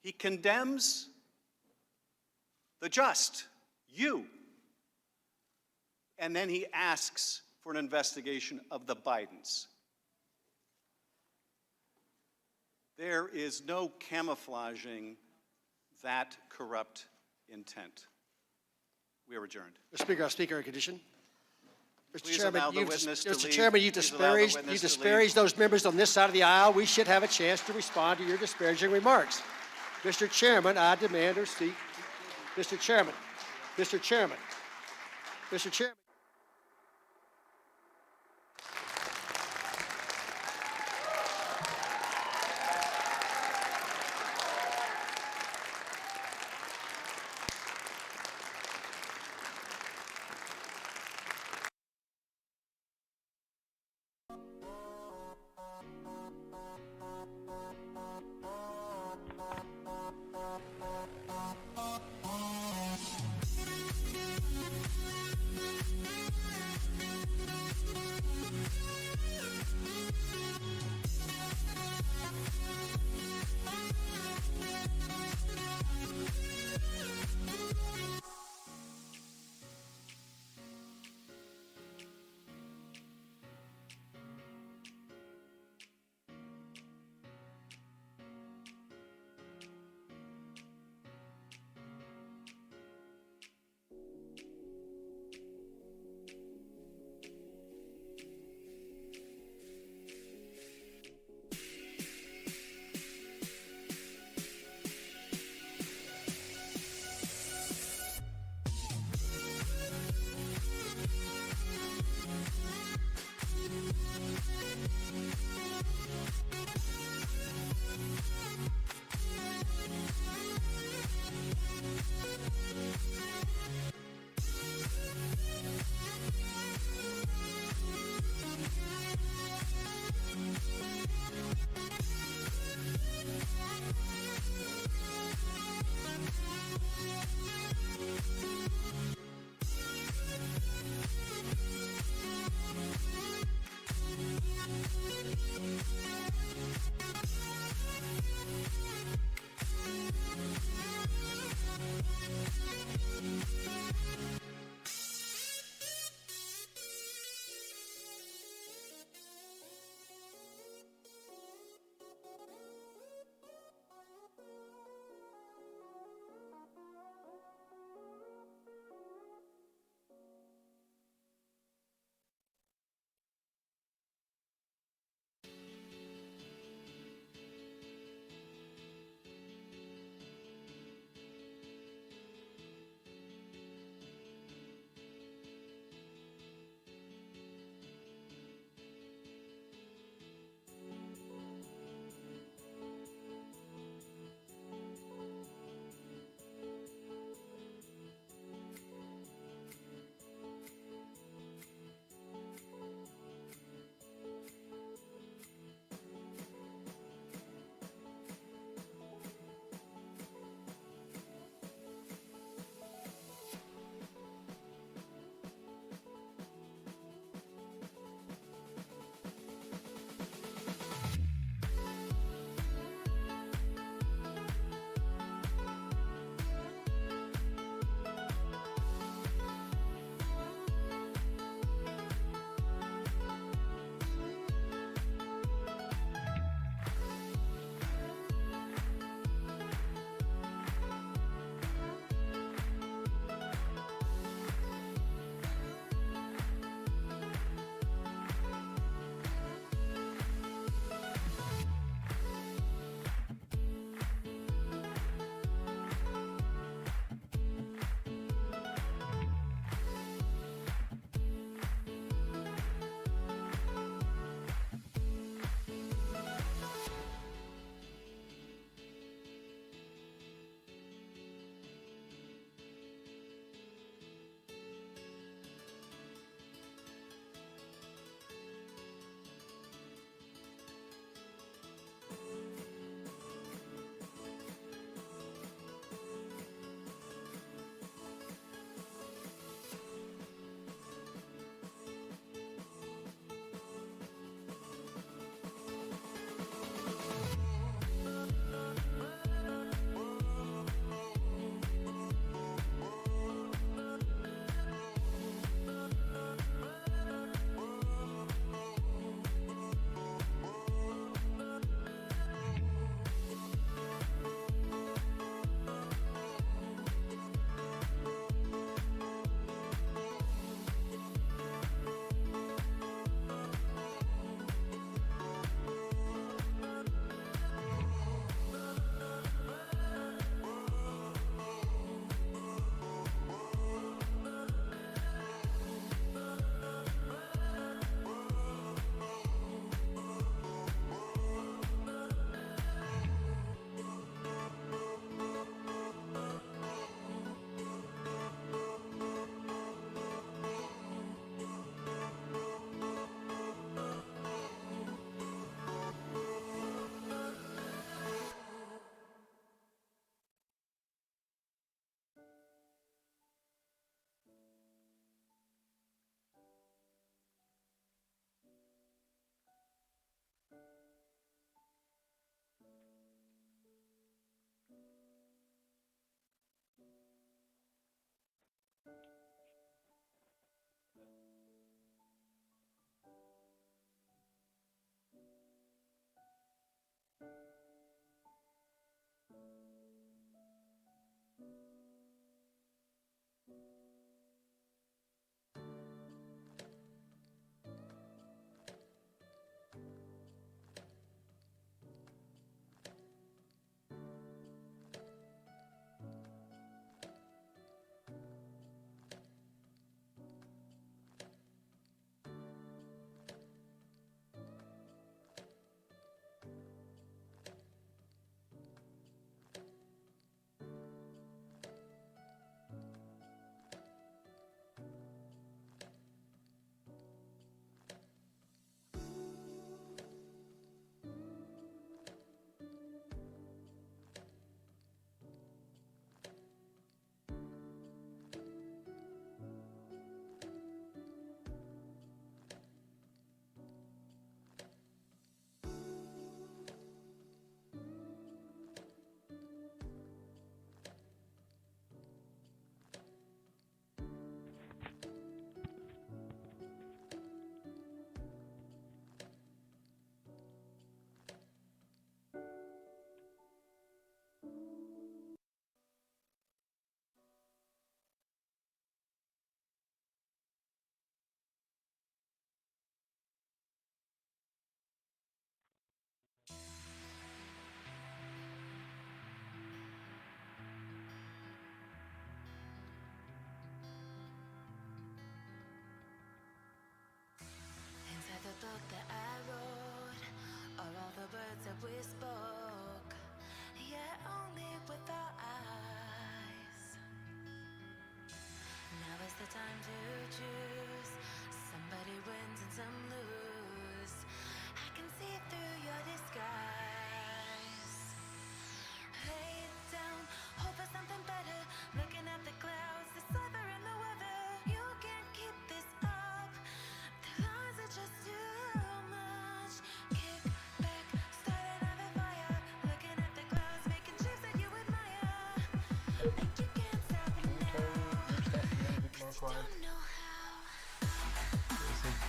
He condemns the just, you. And then he asks for an investigation of the Bidens. There is no camouflaging that corrupt intent. We are adjourned. Mr. Speaker, I speak on condition. Mr. Please Chairman, allow the witness to Mr. leave. Chairman, you Please allow the witness to disparaged leave. those members on this side of the aisle. We should have a chance to respond to your disparaging remarks. Mr. Chairman, I demand or seek. Mr. Chairman, Mr. Chairman, Mr. Chairman.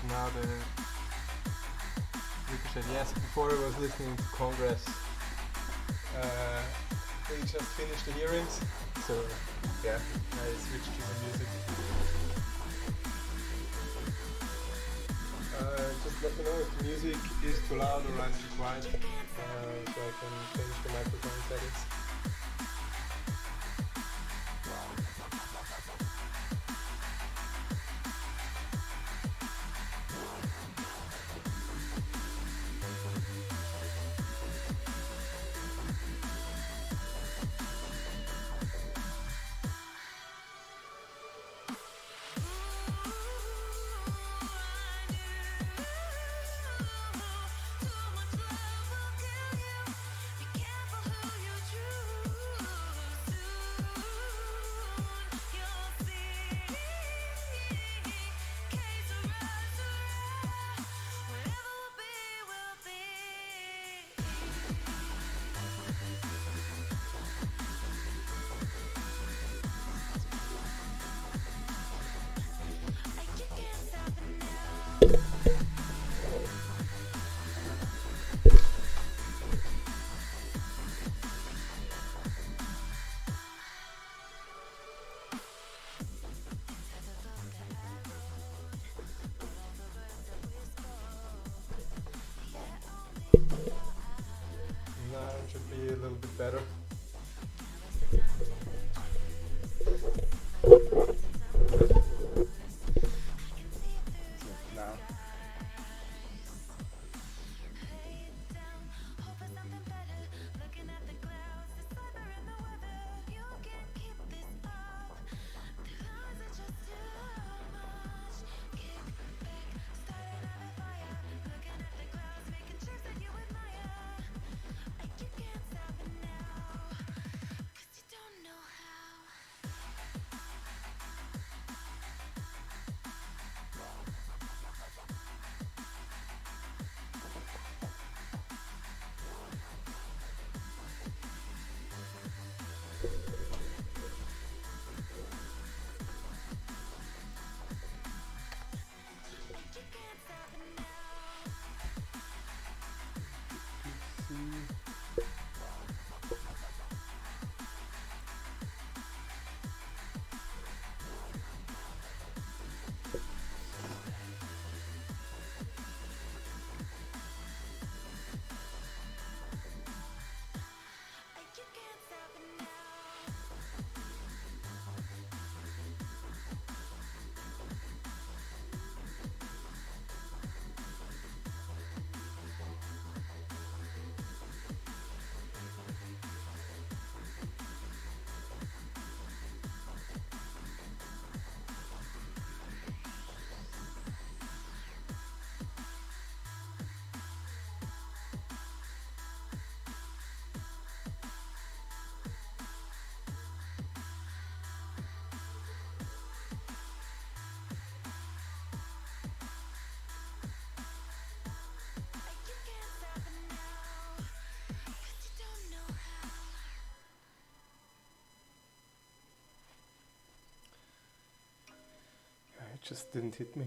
Now the ricochet. Yes, before I was listening to Congress, they just finished the hearings, so yeah, I switched to the music. Just let me know if the music is too loud or I'm too quiet, so I can change the microphone settings. Now it should be a little bit better. Now. It just didn't hit me.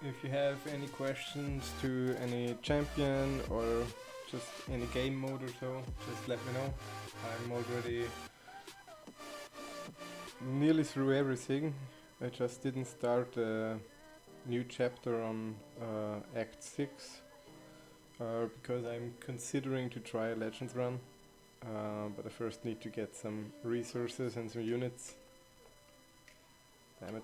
If you have any questions to any champion or just any game mode or so, just let me know. I'm already nearly through everything. I just didn't start a new chapter on Act 6. because I'm considering to try a Legends run, but I first need to get some resources and some units. Damn it.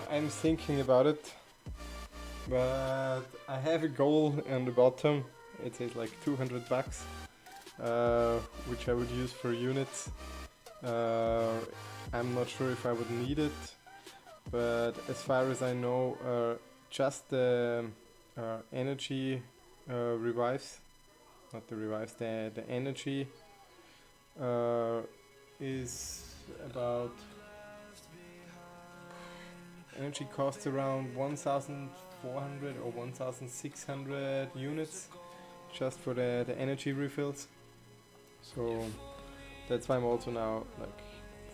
I'm thinking about it, but I have a goal on the bottom. It says like 200 bucks, which I would use for units. I'm not sure if I would need it, but as far as I know, just the energy revives, not the revives, the energy is about. Energy costs around 1,400 or 1,600 units just for the energy refills. So that's why I'm also now like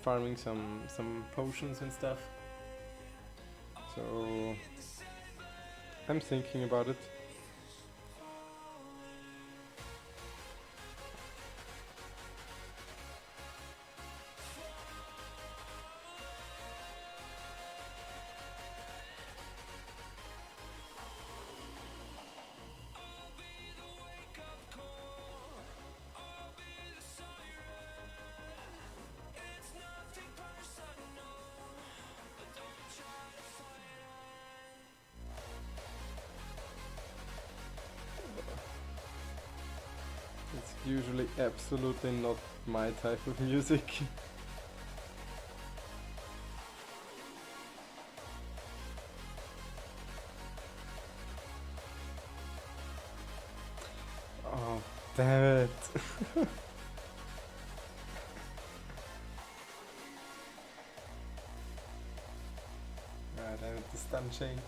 farming some potions and stuff. So I'm thinking about it. It's usually absolutely not my type of music. Oh, damn it. Ah, damn it, the stun chain.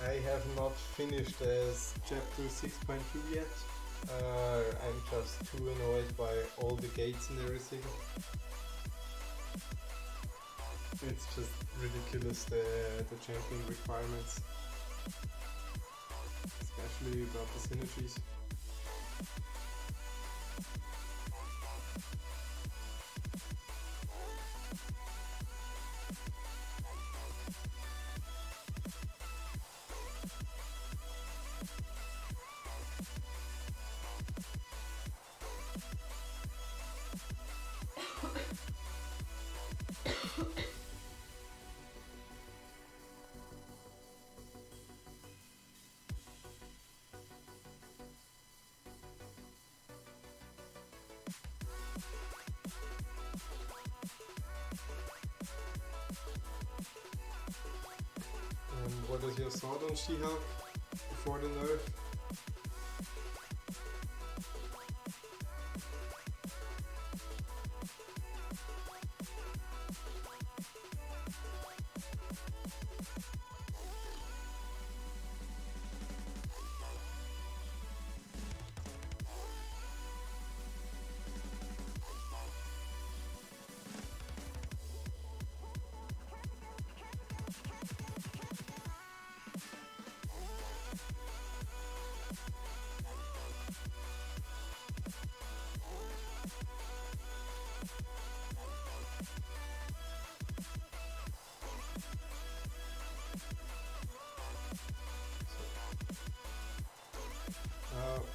I have not finished as chapter 6.2 yet. I'm just too annoyed by all the gates and everything. It's just ridiculous, the champion requirements. Especially about the synergies. And what is your thought on She-Hulk before the nerf?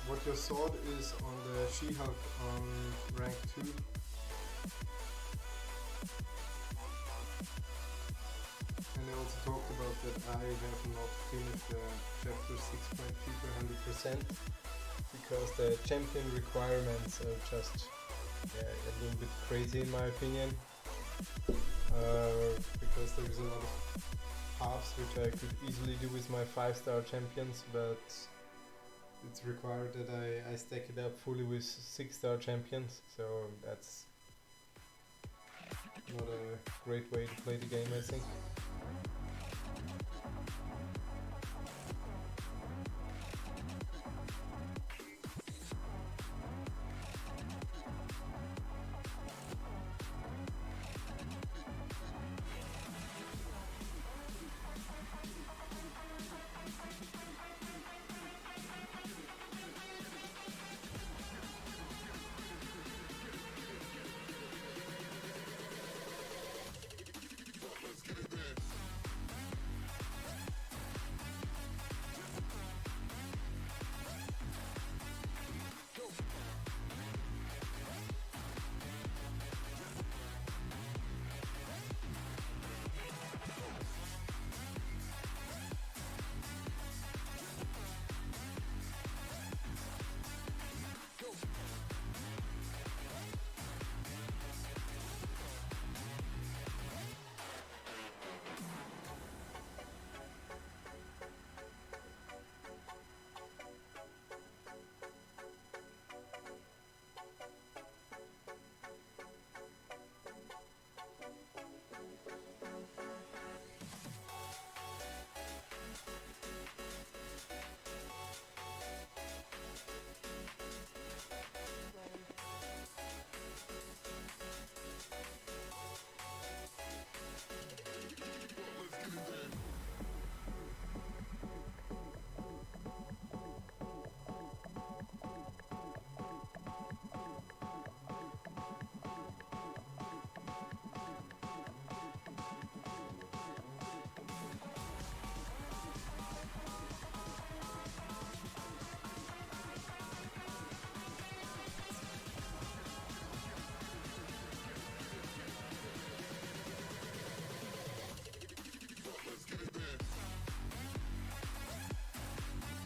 What your thought is on the She-Hulk on rank 2? And I also talked about that I have not finished chapter 6.3 per 100% because the champion requirements are just a little bit crazy in my opinion. Because there is a lot of halves which I could easily do with my 5-star champions, but it's required that I stack it up fully with 6-star champions, so that's not a great way to play the game, I think.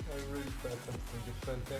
I really tried something different there.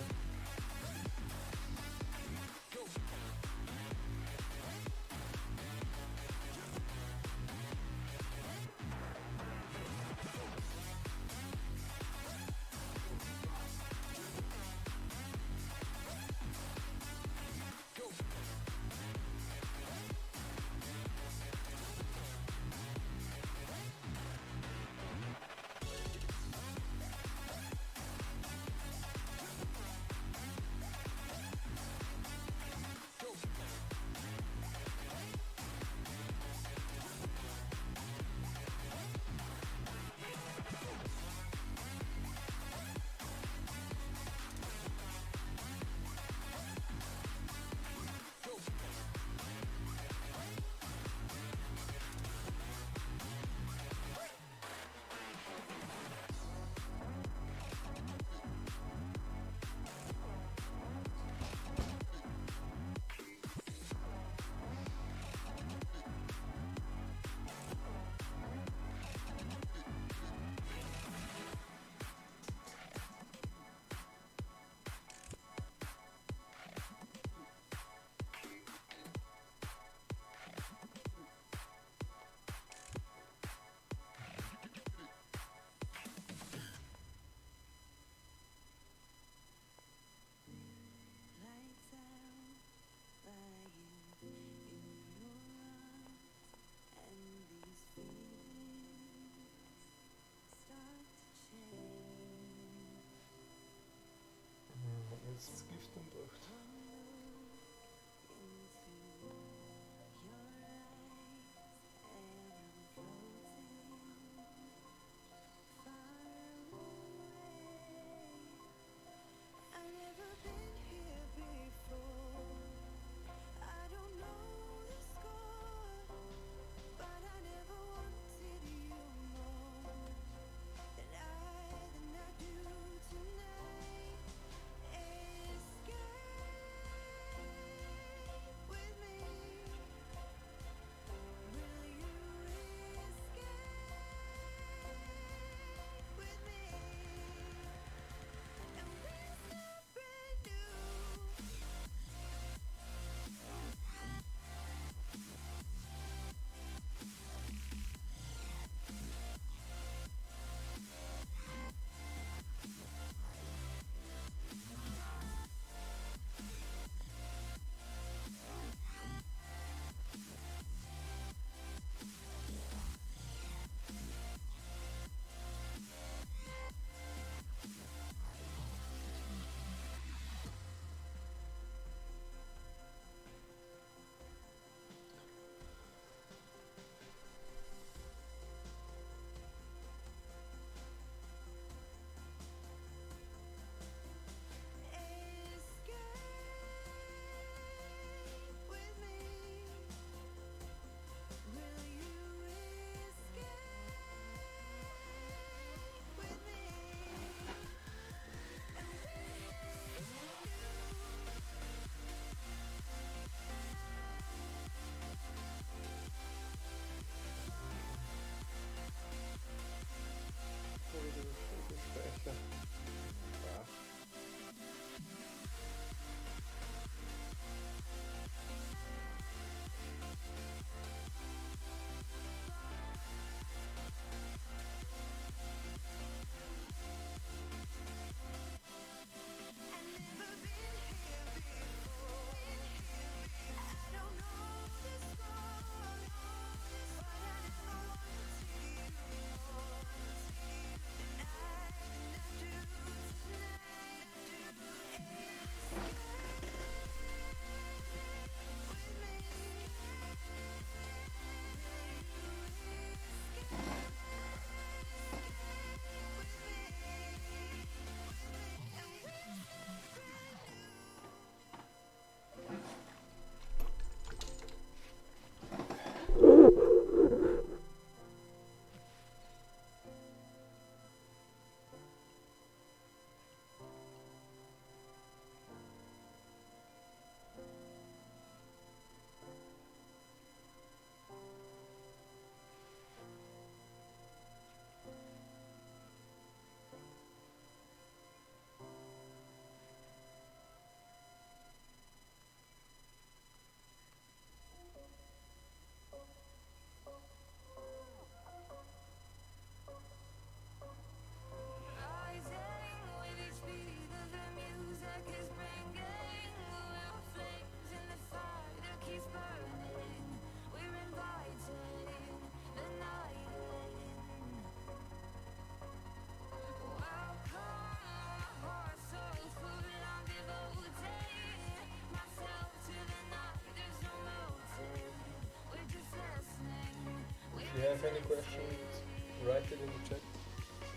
you have any questions, write it in the chat.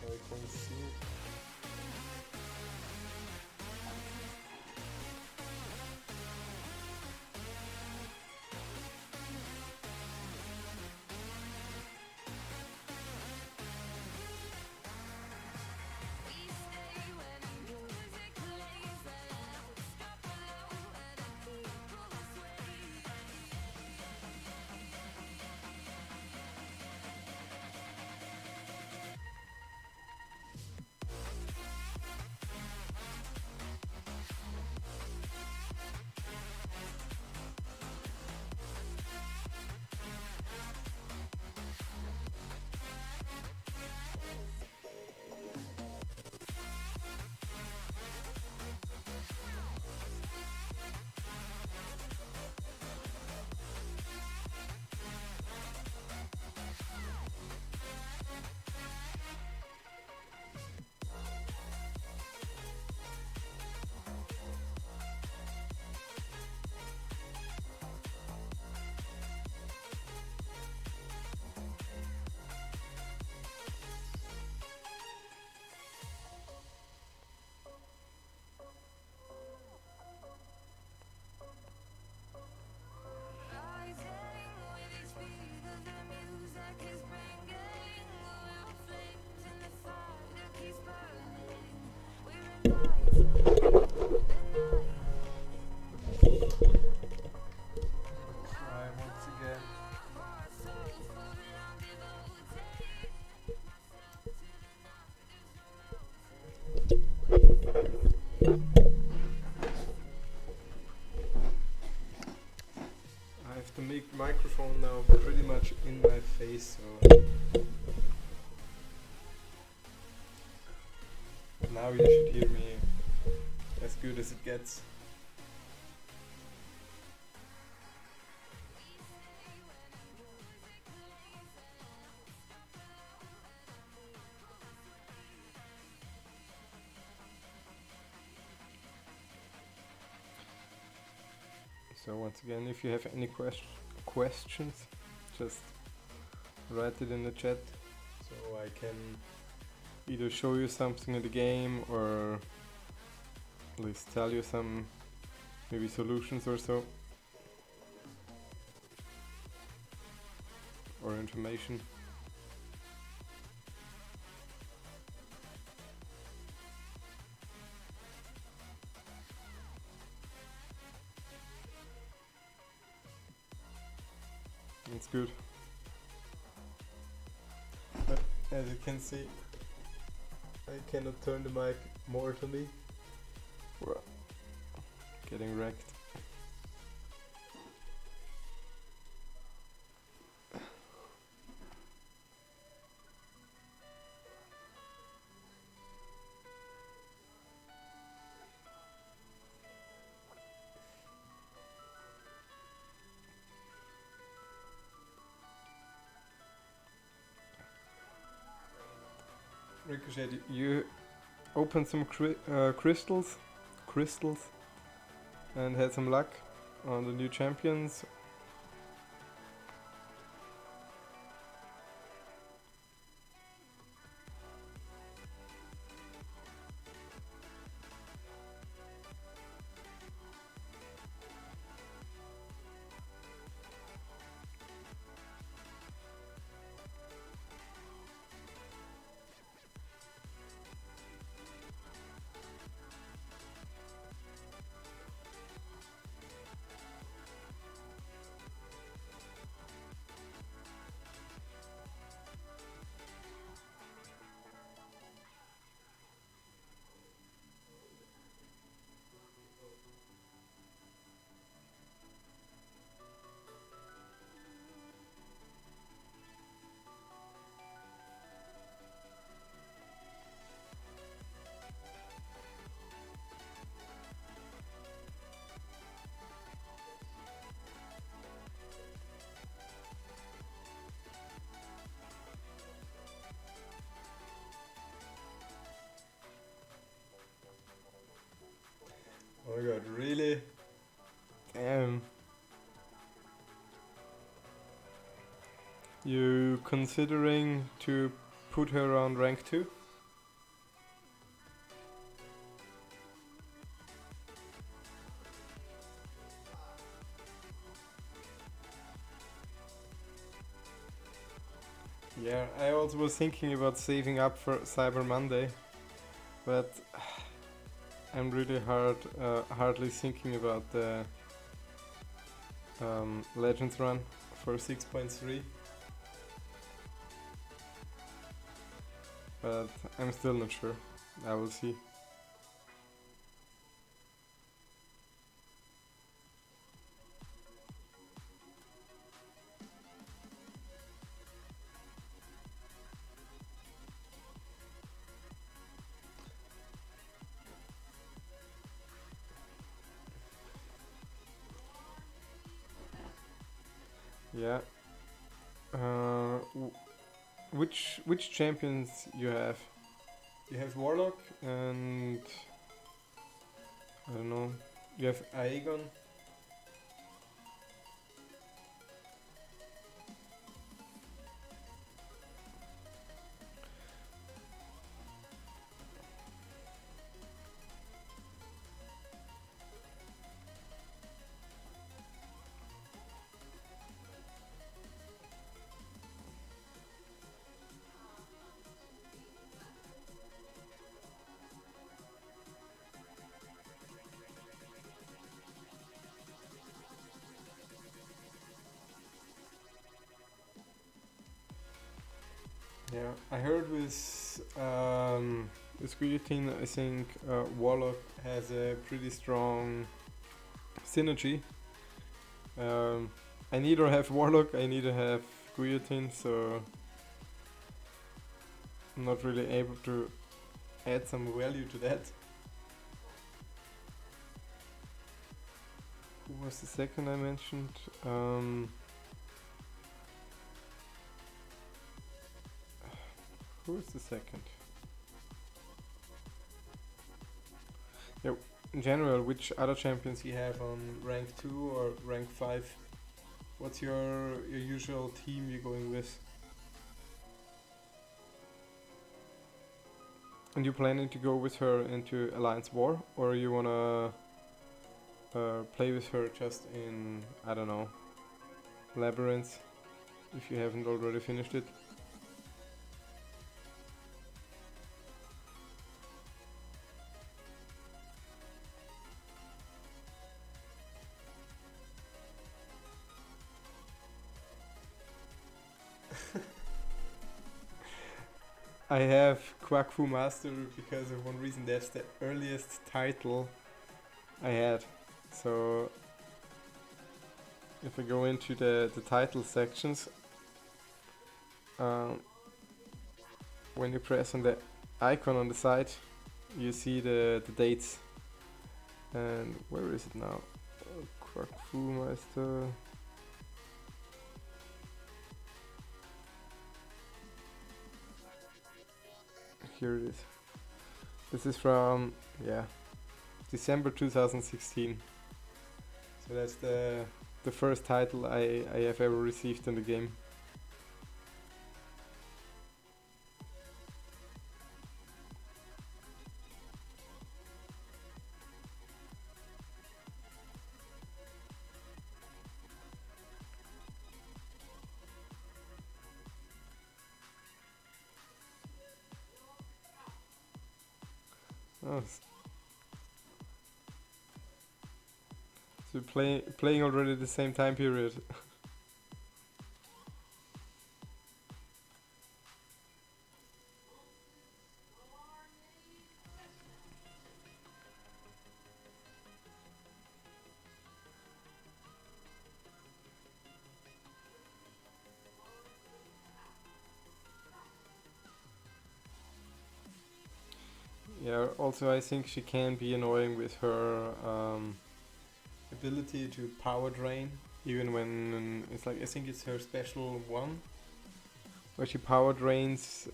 I can see it. Try once again. I have the microphone now pretty much in my face, so now you should hear me as good as it gets. So once again, if you have any questions, just write it in the chat so I can either show you something in the game or at least tell you some maybe solutions or so, or information. It's good. But as you can see, I cannot turn the mic more to me. We're getting wrecked. Ricochet, you opened some crystals, and had some luck on the new champions. You considering to put her on rank 2? Yeah, I also was thinking about saving up for Cyber Monday, but I'm really hardly thinking about the Legends run for 6.3. But I'm still not sure. I will see. Yeah. Which champions you have? You have Warlock and I don't know. You have Aegon. Yeah, I heard with Guillotine, I think Warlock has a pretty strong synergy. I neither have Warlock, I neither have Guillotine, so I'm not really able to add some value to that. Who was the second I mentioned? Who is the second? Yeah, in general, which other champions you have on rank 2 or rank 5? What's your usual team you're going with? And you planning to go with her into Alliance War, or you wanna play with her just in, I don't know, Labyrinth, if you haven't already finished it? I have Quack Fu Master because of one reason. That's the earliest title I had. So if I go into the title sections, when you press on the icon on the side, you see the dates. And where is it now? Quack Fu Master. Here it is. This is from, yeah, December 2016. So that's the first title I have ever received in the game. Oh, so playing already the same time period. Yeah, also I think she can be annoying with her ability to power drain, even when it's like, I think it's her special one, where she power drains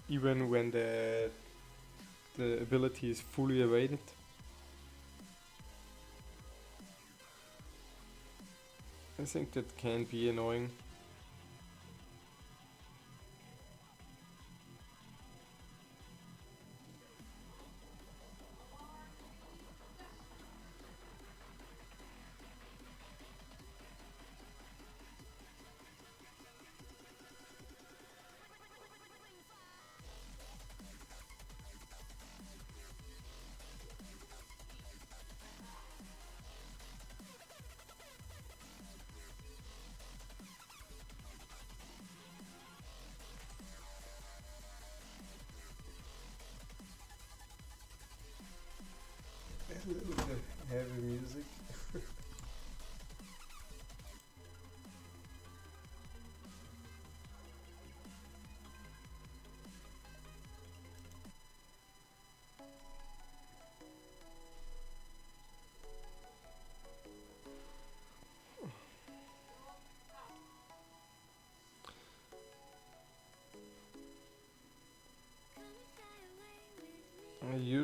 even when the ability is fully evaded. I think that can be annoying.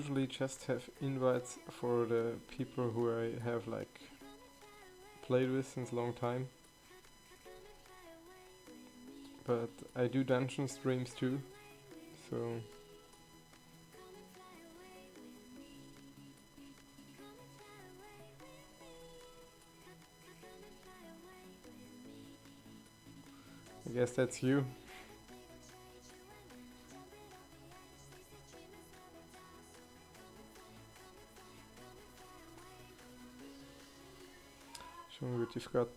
usually just have invites for the people who I have like played with since a long time. But I do dungeon streams too, so I guess that's you. Show me what you've got.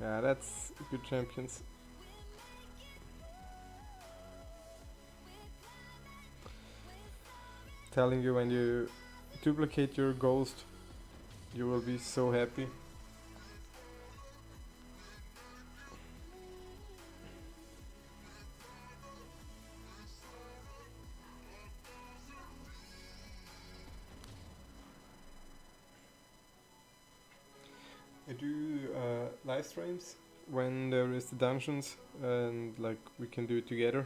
Yeah, that's good champions. Telling you, when you duplicate your ghost, you will be so happy. I do live streams when there is the dungeons, and like we can do it together.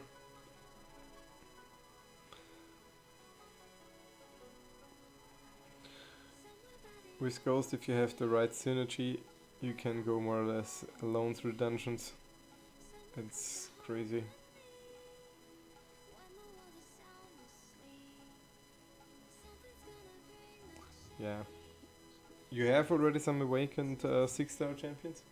With Ghost, if you have the right synergy, you can go more or less alone through dungeons. It's crazy. Yeah. You have already some awakened 6-star champions?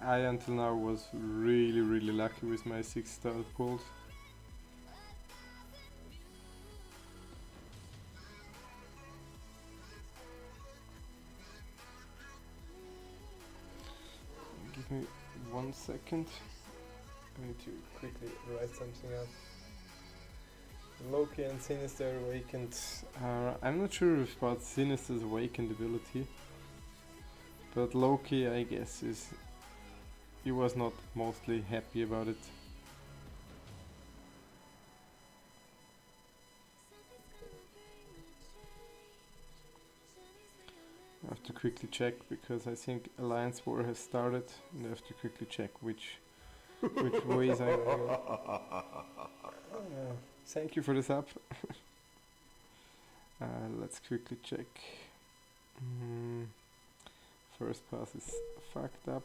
I until now was really lucky with my 6-star pulls. Give me 1 second. I need to quickly write something out. Loki and Sinister awakened. I'm not sure about Sinister's awakened ability, but Loki, I guess, he was not mostly happy about it. I have to quickly check, because I think Alliance War has started, and I have to quickly check which ways I go. Thank you for this up. Let's quickly check. First pass is fucked up.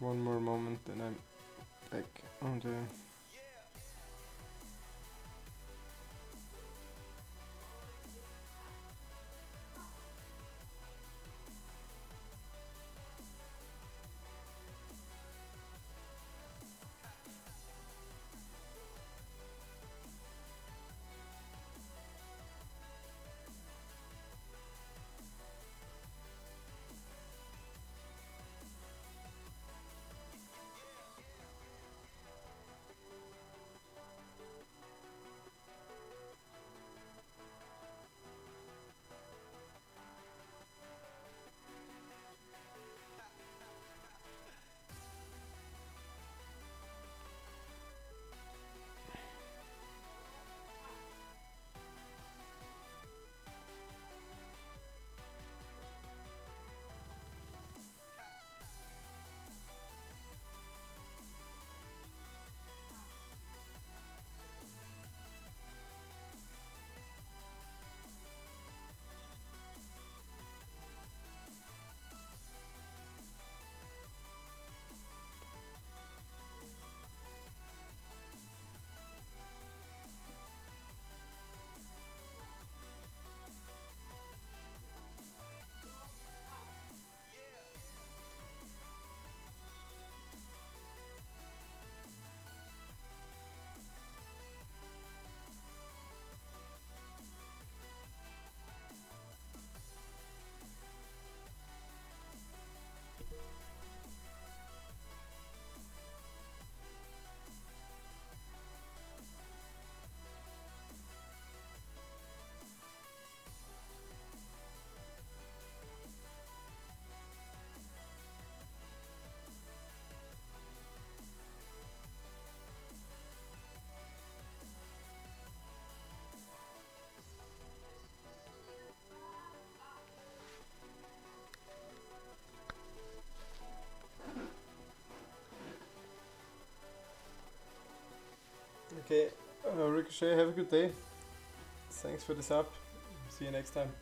One more moment and I'm back on the... Okay, Ricochet, have a good day. Thanks for the sub. See you next time.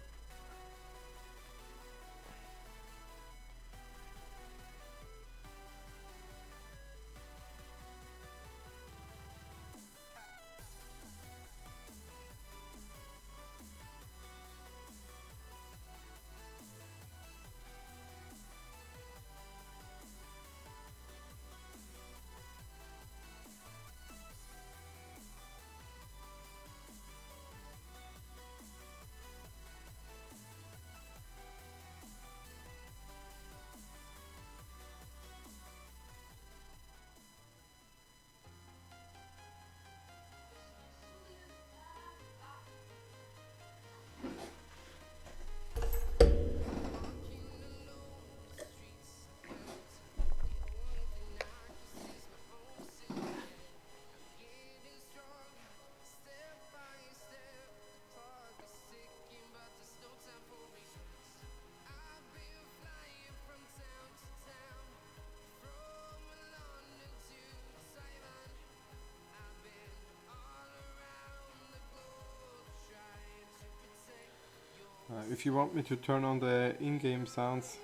If you want me to turn on the in-game sounds,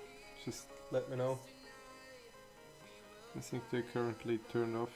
just let me know. I think they're currently turned off.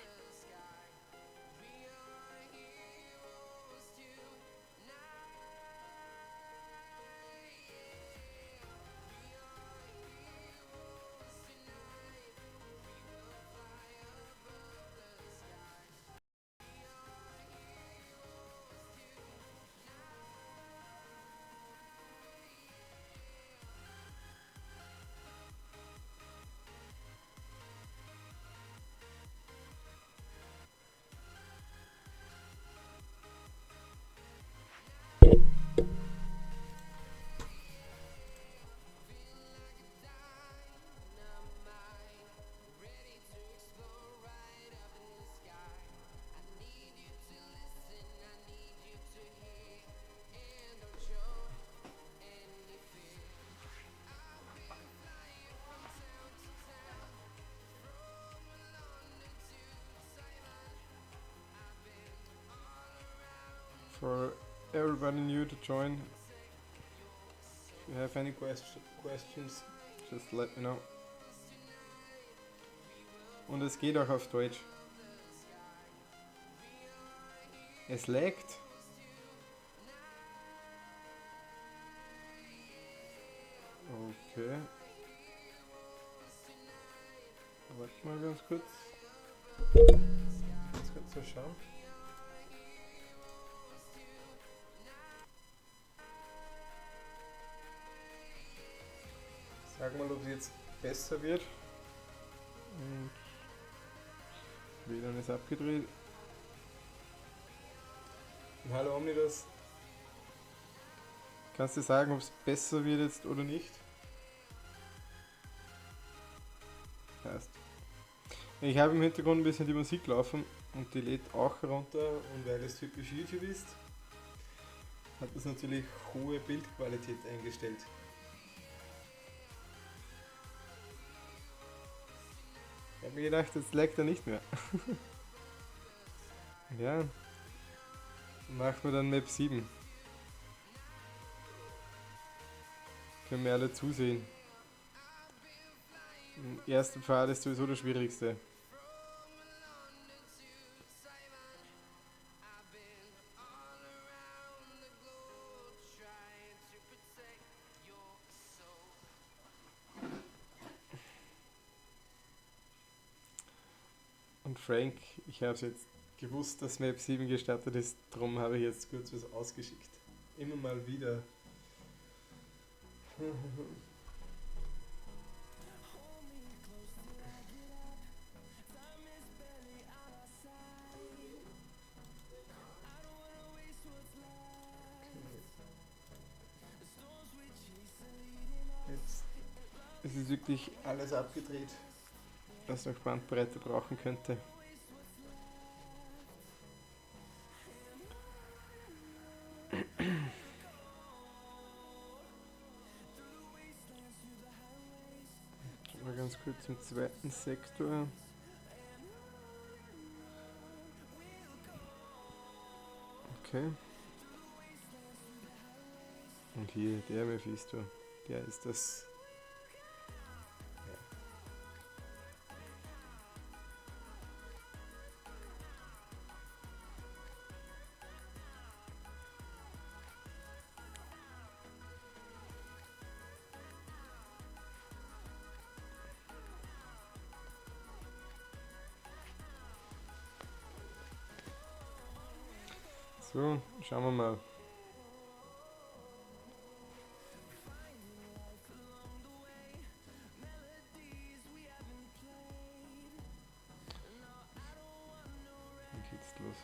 For everybody new to join, if you have any questions, just let me know. Und es geht auch auf Deutsch. Es laggt. Okay. Warte mal ganz kurz. Ganz kurz mal schauen. Sag mal, ob es jetzt besser wird. Und WLAN ist abgedreht. Hallo Omnidas. Kannst du sagen, ob es besser wird jetzt oder nicht? Passt. Ich habe im Hintergrund ein bisschen die Musik laufen und die lädt auch runter, und weil es typisch YouTube ist, hat das natürlich hohe Bildqualität eingestellt. Ich habe mir gedacht, jetzt laggt er nicht mehr. Ja, machen wir dann Map 7. Können wir alle zusehen. Der erste Pfad ist sowieso der schwierigste. Und Frank, ich habe es jetzt gewusst, dass Map 7 gestartet ist, darum habe ich jetzt kurz was ausgeschickt. Immer mal wieder. Jetzt ist es wirklich alles abgedreht, was noch Bandbreite brauchen könnte. Mal ganz kurz im zweiten Sektor. Okay. Und hier, der Mephisto, der ist das. Ja. So, schauen wir mal. Wie geht's los?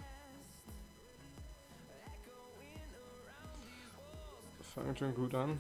Fangt schon gut an.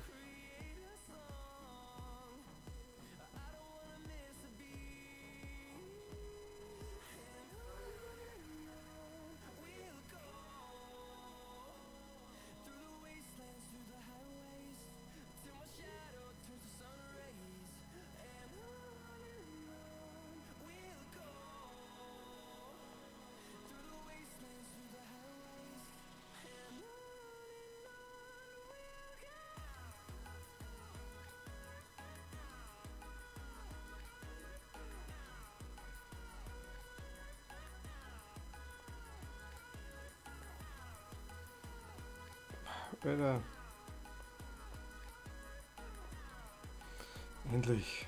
Alter. Endlich.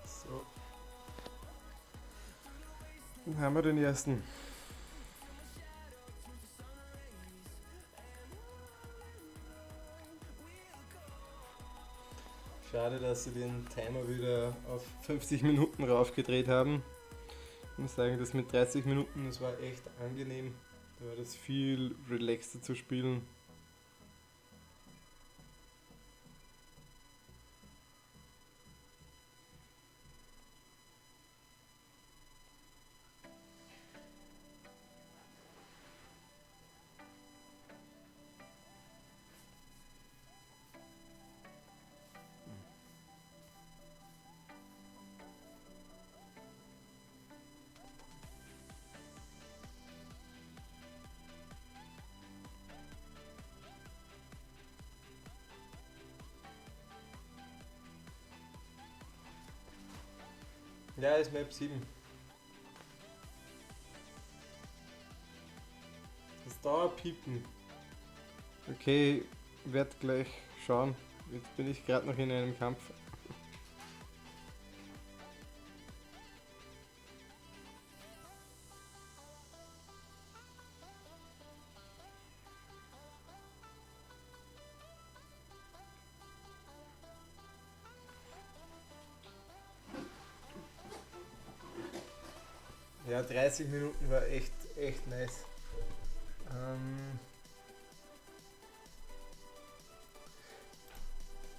So. Dann haben wir den ersten. Schade, dass sie den Timer wieder auf 50 Minuten raufgedreht haben. Ich muss sagen, das mit 30 Minuten, das war echt angenehm. Da war das viel relaxter zu spielen. Ja, ist Map 7. Das Dauerpiepen. Okay, werd gleich schauen. Jetzt bin ich gerade noch in einem Kampf. Ja, 30 Minuten war echt nice.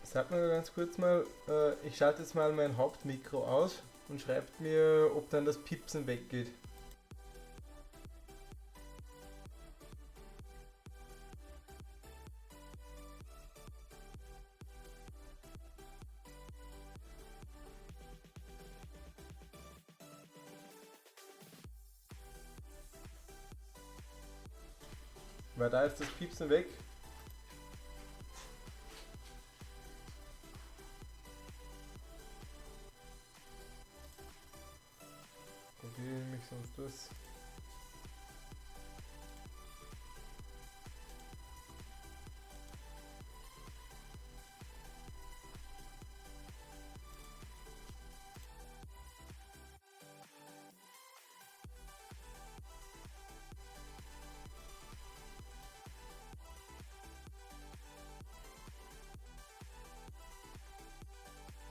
Sagt mir ganz kurz mal, ich schalte jetzt mal mein Hauptmikro aus und schreibt mir, ob dann das Piepsen weggeht. Weil da ist das Piepsen weg. Probiere mich sonst das.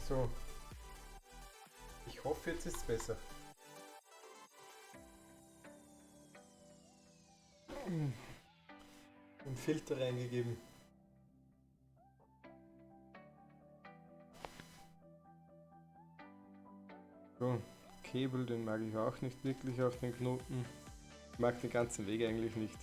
So. Ich hoffe, jetzt ist es besser. Den Filter reingegeben. Käbel, den mag ich auch nicht wirklich auf den Knoten. Ich mag den ganzen Weg eigentlich nicht.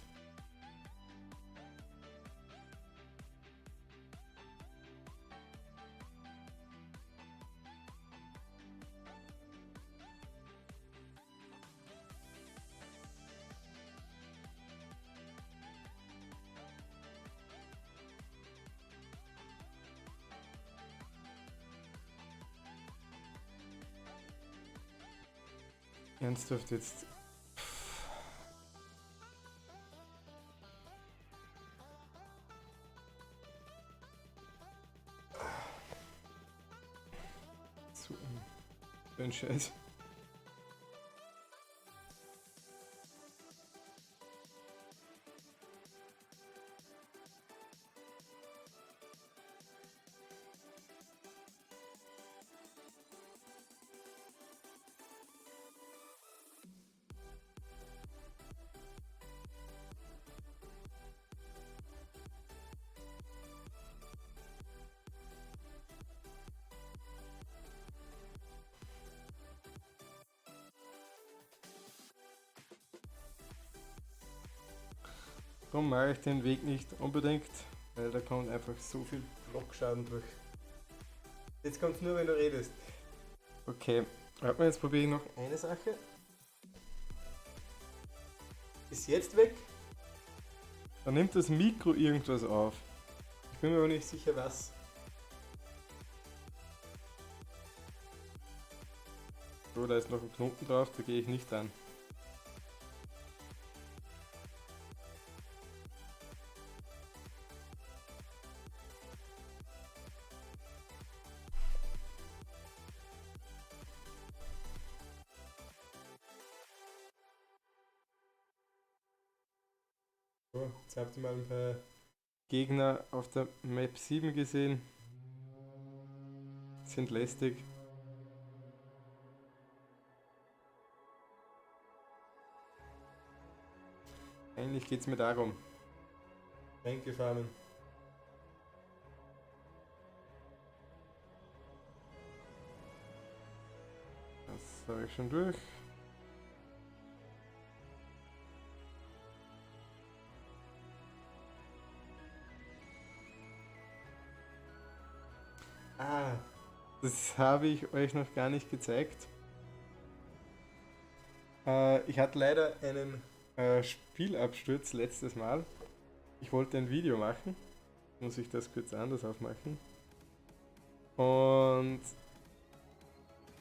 Ernsthaft jetzt. So ein Scheiß. Darum mache ich den Weg nicht unbedingt, weil da kommt einfach so viel Blockschaden durch. Jetzt kommt es nur, wenn du redest. Okay, warte mal, jetzt probiere ich noch eine Sache. Ist jetzt weg? Dann nimmt das Mikro irgendwas auf. Ich bin mir aber nicht sicher, was. So, da ist noch ein Knoten drauf, da gehe ich nicht an. So, jetzt habt ihr mal ein paar Gegner auf der Map 7 gesehen. Sind lästig. Eigentlich geht es mir darum. Tränke farmen. Das habe ich schon durch. Ah, das habe ich euch noch gar nicht gezeigt. Ich hatte leider einen Spielabsturz letztes Mal. Ich wollte ein Video machen. Muss ich das kurz anders aufmachen. Und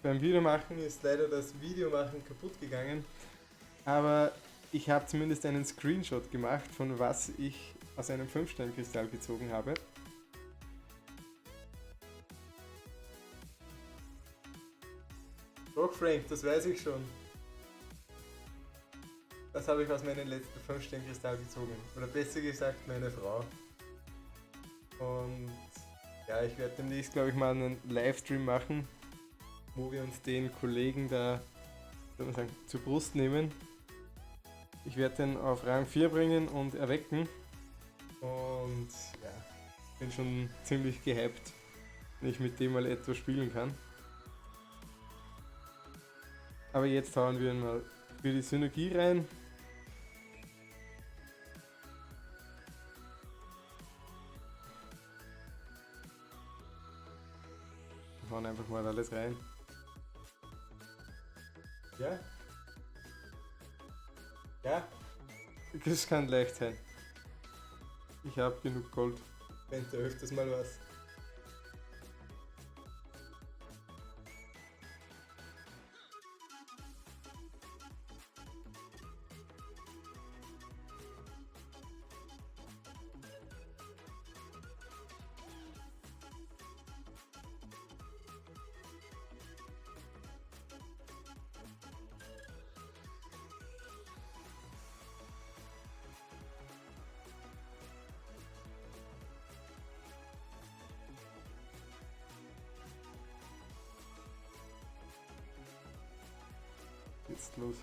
beim Videomachen ist leider das Videomachen kaputt gegangen. Aber ich habe zumindest einen Screenshot gemacht, von was ich aus einem 5-Stern-Kristall gezogen habe. Doch, Frank, das weiß ich schon. Das habe ich aus meinem letzten 5-Stern-Kristall gezogen. Oder besser gesagt, meine Frau. Und ja, ich werde demnächst, glaube ich, mal einen Livestream machen, wo wir uns den Kollegen da, soll man sagen, zur Brust nehmen. Ich werde den auf Rang 4 bringen und erwecken. Und ja, bin schon ziemlich gehypt, wenn ich mit dem mal etwas spielen kann. Aber jetzt hauen wir ihn mal für die Synergie rein. Wir hauen einfach mal alles rein. Ja? Ja? Das kann leicht sein. Ich habe genug Gold. Wenn du öfters mal was. Jetzt los.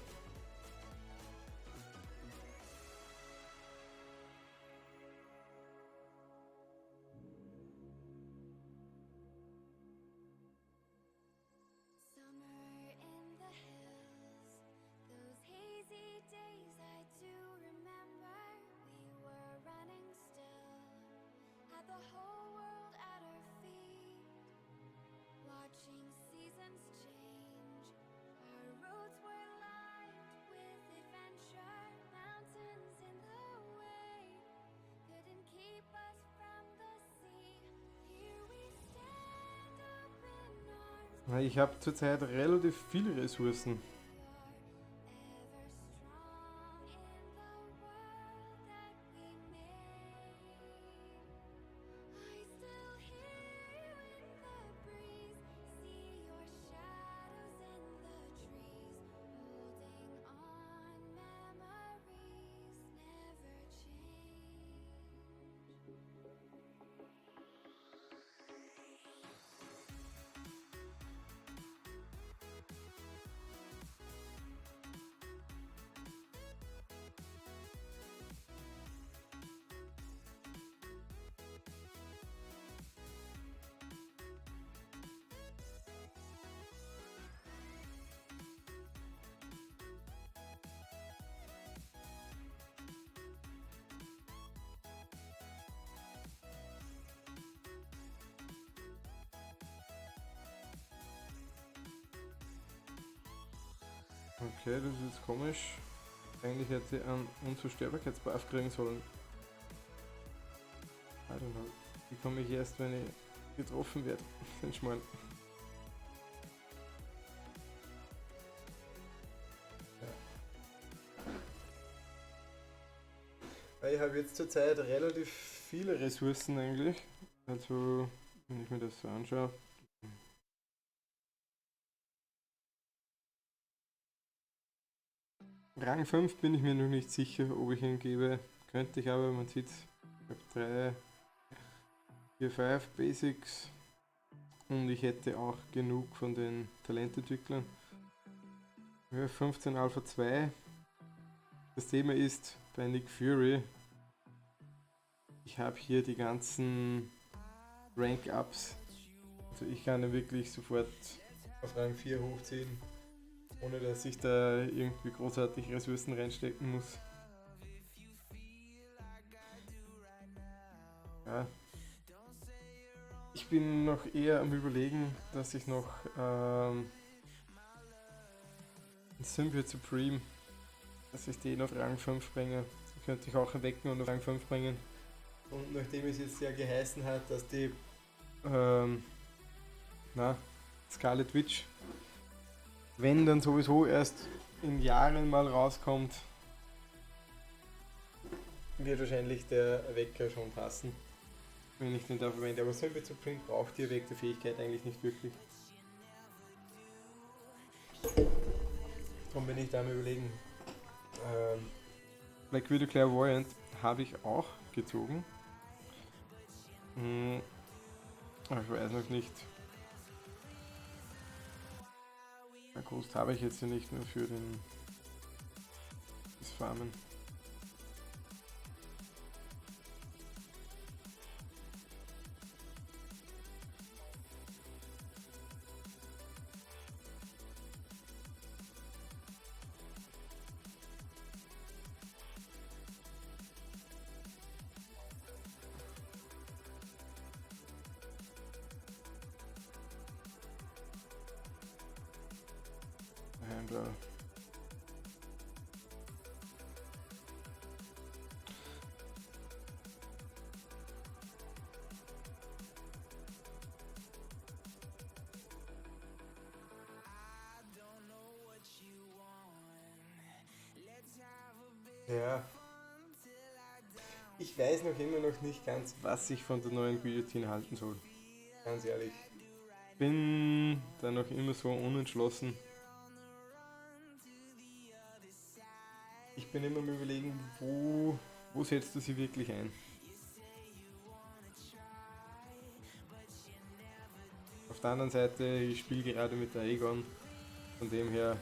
Summer in the the whole world at our feet, watching seasons change. Our roads were lined with adventure, mountains in the way couldn't keep us from the sea. Here we stand open arms. Ich habe zurzeit relativ viele Ressourcen. Ever strong in the world that we made. I still hear you in the breeze, see your shadows in the trees, holding on memories never change. Okay, das ist jetzt komisch. Eigentlich hätte sie einen Unzerstörbarkeitsbuff kriegen sollen. I don't know. Die komme ich erst, wenn ich getroffen werde. Den Schmarrn. Ich habe jetzt zurzeit relativ viele Ressourcen eigentlich. Also, wenn ich mir das so anschaue. Rang 5 bin ich mir noch nicht sicher, ob ich ihn gebe. Könnte ich aber, man sieht, ich habe 3, 4, 5 Basics und ich hätte auch genug von den Talententwicklern. Ja, 15 Alpha 2. Das Thema ist bei Nick Fury, ich habe hier die ganzen Rank-Ups. Also ich kann ihn wirklich sofort auf Rang 4 hochziehen, ohne dass ich da irgendwie großartig Ressourcen reinstecken muss. Ja. Ich bin noch eher am Überlegen, dass ich noch Symbiote Supreme, dass ich den auf Rang 5 bringe. Den könnte ich auch erwecken und auf Rang 5 bringen. Und nachdem es jetzt ja geheißen hat, dass die Scarlet Witch, wenn dann sowieso erst in Jahren mal rauskommt, wird wahrscheinlich der Erwecker schon passen, wenn ich den da verwende. Aber Symbiote Supreme braucht die erweckte Fähigkeit eigentlich nicht wirklich. Darum bin ich da am Überlegen. Black Widow Clairvoyant habe ich auch gezogen. Aber ich weiß noch nicht. Na groß habe ich jetzt nicht mehr für das Farmen. Händler. Ja. Ich weiß noch immer noch nicht ganz, was ich von der neuen Guillotine halten soll. Ganz ehrlich. Bin da noch immer so unentschlossen. Ich bin immer am Überlegen, wo setzt du sie wirklich ein? Auf der anderen Seite, ich spiele gerade mit der Aegon, von dem her.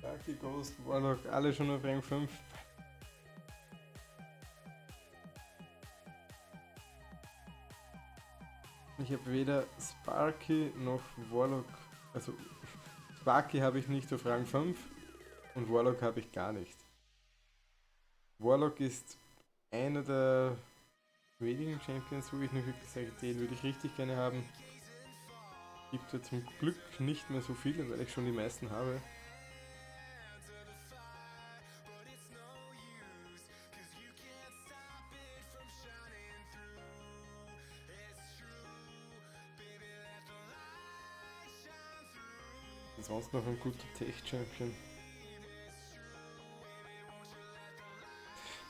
Sparky, Ghost, Warlock, alle schon auf Rang 5. Ich habe weder Sparky noch Warlock, also Sparky habe ich nicht auf Rang 5 und Warlock habe ich gar nicht. Warlock ist einer der wenigen Champions, wo ich noch wirklich sage, den würde ich richtig gerne haben. Gibt ja zum Glück nicht mehr so viele, weil ich schon die meisten habe. Sonst noch ein guter Tech-Champion.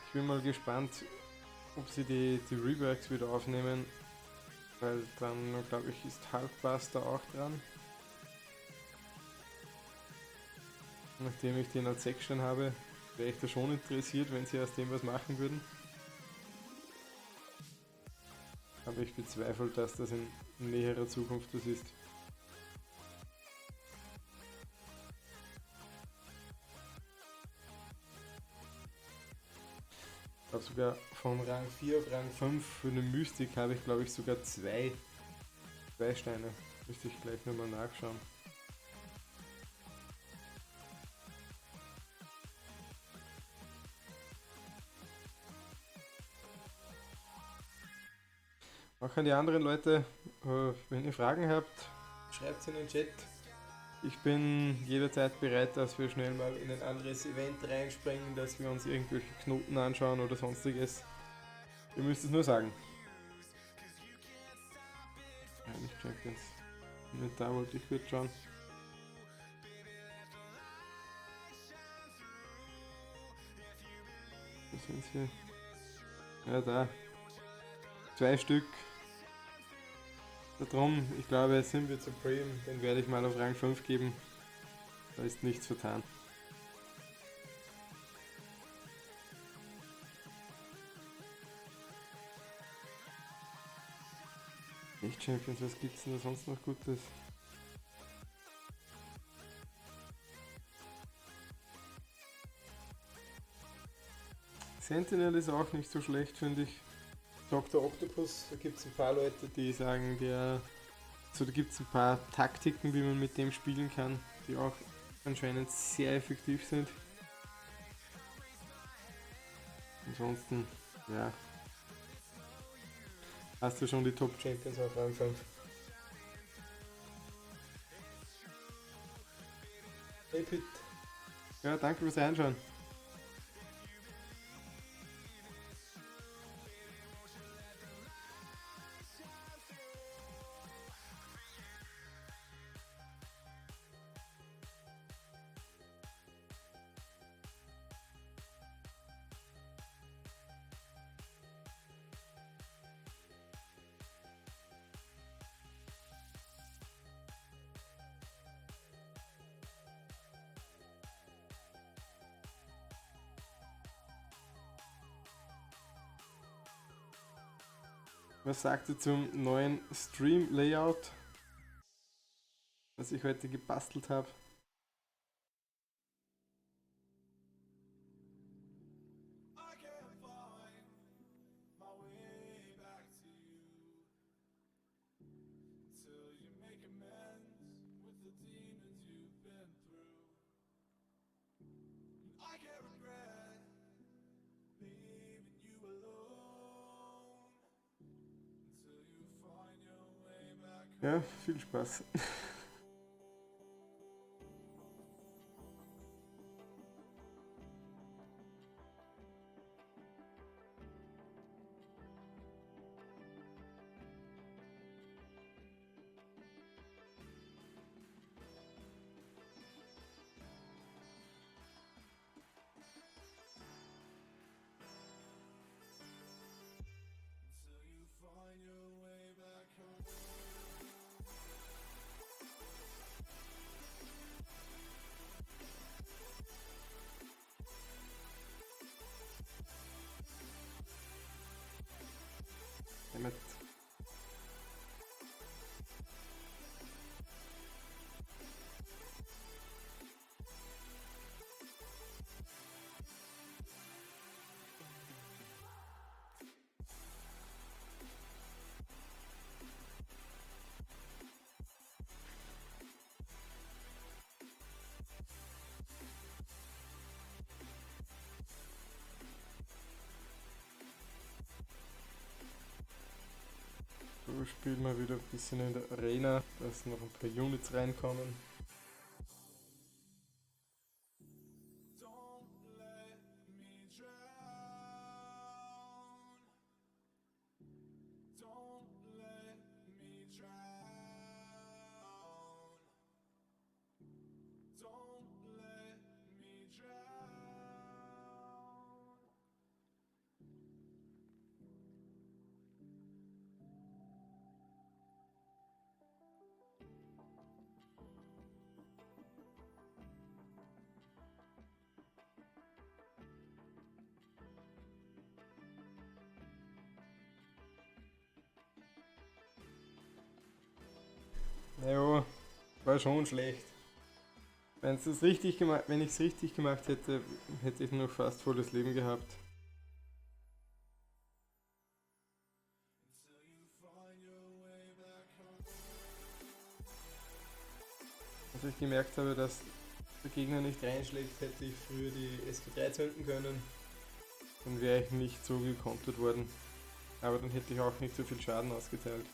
Ich bin mal gespannt, ob sie die Reworks wieder aufnehmen, weil dann, glaube ich, ist Hulkbuster auch dran. Nachdem ich den als Section habe, wäre ich da schon interessiert, wenn sie aus dem was machen würden. Aber ich bezweifle, dass das in näherer Zukunft das ist. Ich glaube sogar von Rang 4 auf Rang 5 für eine Mystik habe ich, glaube ich, sogar zwei Steine. Müsste ich gleich nochmal nachschauen. Auch an die anderen Leute, wenn ihr Fragen habt, schreibt es in den Chat. Ich bin jederzeit bereit, dass wir schnell mal in ein anderes Event reinspringen, dass wir uns irgendwelche Knoten anschauen oder sonstiges. Ihr müsst es nur sagen. Ja, nicht Champions. Inventar wollte ich kurz schauen. Wo sind sie? Ja, da. 2 Stück. Darum, ich glaube, sind wir Supreme, den werde ich mal auf Rang 5 geben. Da ist nichts vertan. Echt Champions, was gibt's denn da sonst noch Gutes? Sentinel ist auch nicht so schlecht, finde ich. Dr. Octopus, da gibt es ein paar Leute, die sagen, da gibt es ein paar Taktiken, wie man mit dem spielen kann, die auch anscheinend sehr effektiv sind. Ansonsten, ja, hast du schon die Top Champions auf Rang 5. Hey Pit. Ja, danke fürs Reinschauen. Was sagt ihr zum neuen Stream-Layout, was ich heute gebastelt habe? Ja, viel Spaß. spielen wir wieder ein bisschen in der Arena, dass noch ein paar Units reinkommen. Naja, war schon schlecht. Wenn ich es richtig gemacht hätte, hätte ich noch fast volles Leben gehabt. Als ich gemerkt habe, dass der Gegner nicht reinschlägt, hätte ich früher die SG3 zünden können. Dann wäre ich nicht so gekontert worden. Aber dann hätte ich auch nicht so viel Schaden ausgeteilt.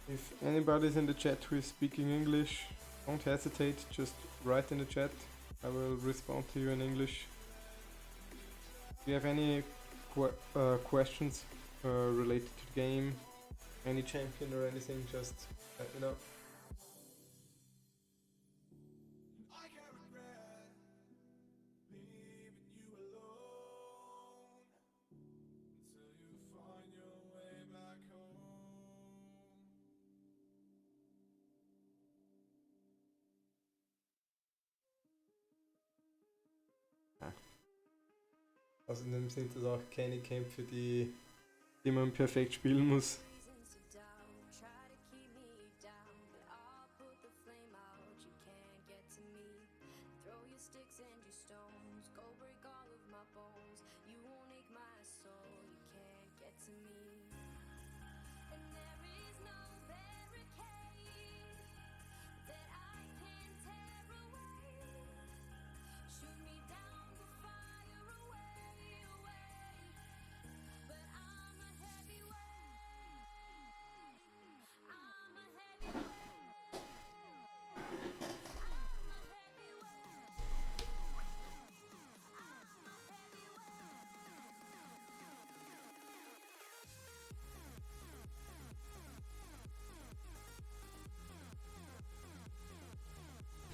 If anybody's in the chat who is speaking English, don't hesitate, just write in the chat. I will respond to you in English. If you have any questions related to the game, any champion or anything, just let me know. Außerdem sind das auch keine Kämpfe, die man perfekt spielen muss.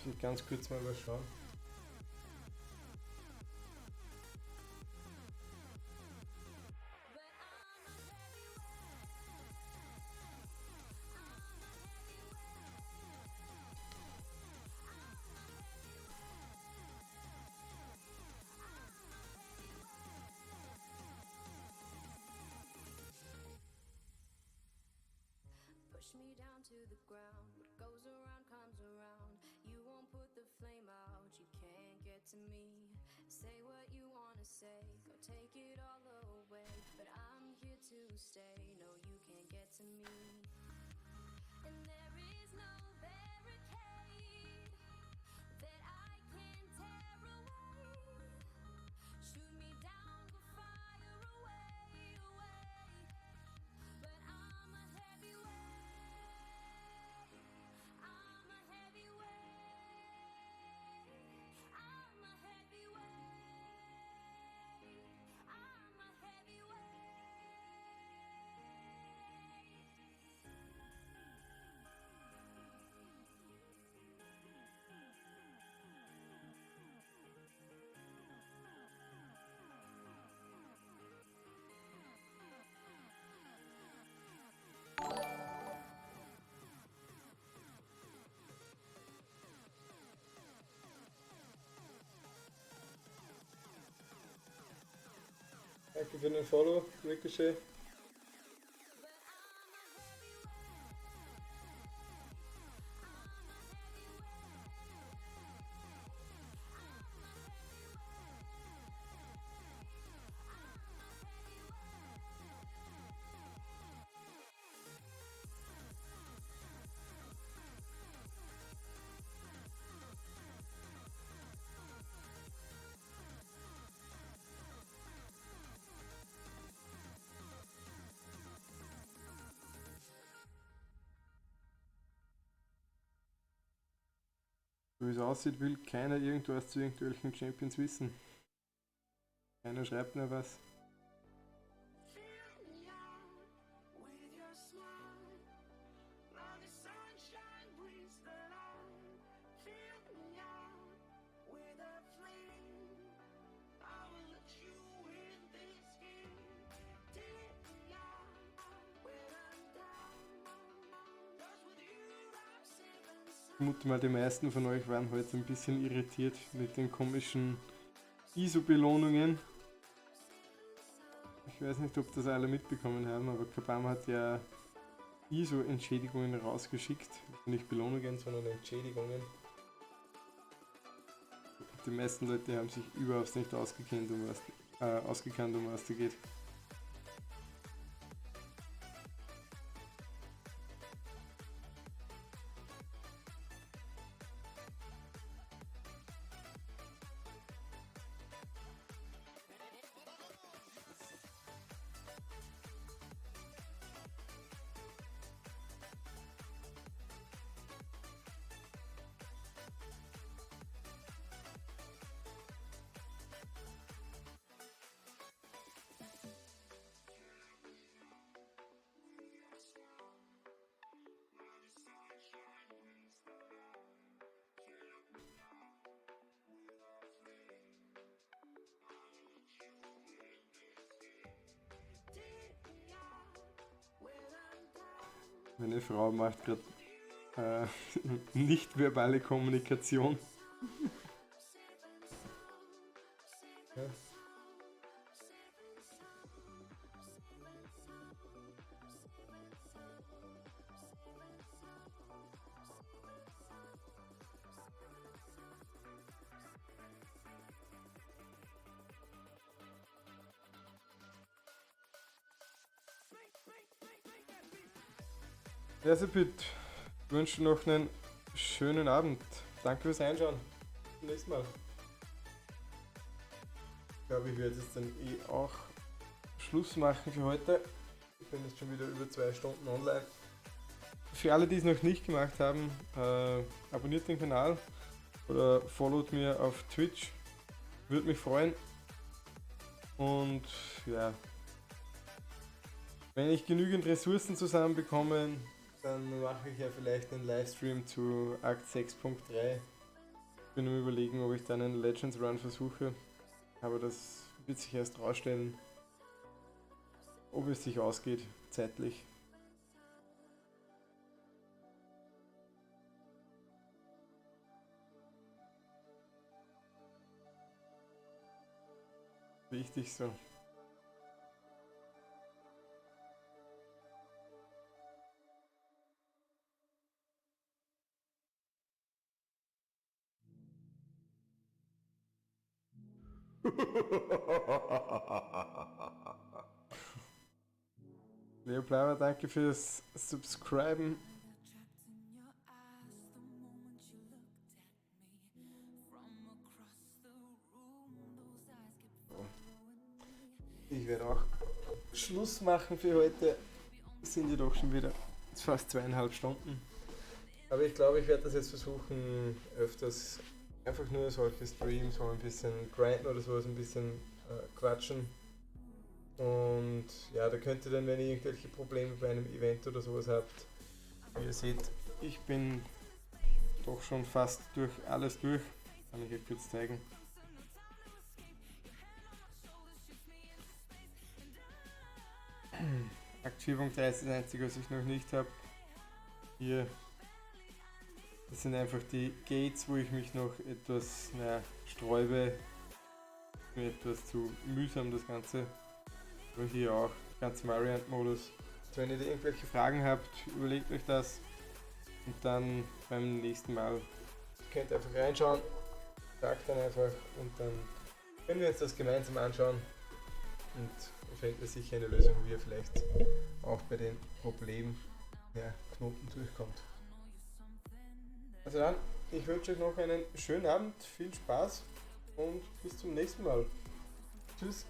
Ich will ganz kurz mal was schauen. Push me down to the ground. What goes around comes around. You won't put the flame out. You can't get to me. Say what you wanna say. Go take it all away. But I'm here to stay. No, you can't get to me. And there is no barricade that I can tear away. Shoot me down, but fire away, away. But I'm a heavyweight. I'm a heavyweight. I'm a heavyweight. I'm a heavyweight. Danke für den Follow, Ricochet. So wie es aussieht, will keiner irgendwas zu irgendwelchen Champions wissen. Keiner schreibt mehr was. Ich vermute mal, die meisten von euch waren heute ein bisschen irritiert mit den komischen ISO-Belohnungen. Ich weiß nicht, ob das alle mitbekommen haben, aber Kabam hat ja ISO-Entschädigungen rausgeschickt. Nicht Belohnungen, sondern Entschädigungen. Die meisten Leute haben sich überhaupt nicht ausgekannt, um was da geht. Meine Frau macht gerade nicht-verbale Kommunikation. Ja. Ja, Sepit, ich wünsche noch einen schönen Abend. Danke fürs Einschauen. Bis zum nächsten Mal. Ich glaube, ich werde jetzt dann auch Schluss machen für heute. Ich bin jetzt schon wieder über 2 Stunden online. Für alle, die es noch nicht gemacht haben, abonniert den Kanal oder followt mir auf Twitch. Würde mich freuen. Und ja, wenn ich genügend Ressourcen zusammenbekomme, dann mache ich ja vielleicht einen Livestream zu Akt 6.3. Ich bin am Überlegen, ob ich dann einen Legends Run versuche, aber das wird sich erst rausstellen, ob es sich ausgeht, zeitlich. Wichtig so. Leo Bleiber, danke fürs Subscriben. Ich werde auch Schluss machen für heute. Es sind jedoch schon wieder fast 2,5 Stunden. Aber ich glaube, ich werde das jetzt versuchen, öfters einfach nur solche Streams, wo ein bisschen grinden oder sowas, ein bisschen quatschen. Und ja, da könnt ihr dann, wenn ihr irgendwelche Probleme bei einem Event oder sowas habt, wie ihr seht, ich bin doch schon fast durch alles durch. Kann ich euch kurz zeigen. Akt 4.3 ist das einzige, was ich noch nicht habe. Hier, das sind einfach die Gates, wo ich mich noch etwas sträube. Mir etwas zu mühsam das Ganze. Aber hier auch ganz Variant-Modus. Also wenn ihr da irgendwelche Fragen habt, überlegt euch das. Und dann beim nächsten Mal könnt ihr einfach reinschauen. Sagt dann einfach und dann können wir uns das gemeinsam anschauen. Und findet sicher eine Lösung, wie ihr vielleicht auch bei den Problemen der Knoten durchkommt. Also dann, ich wünsche euch noch einen schönen Abend, viel Spaß und bis zum nächsten Mal. Tschüss.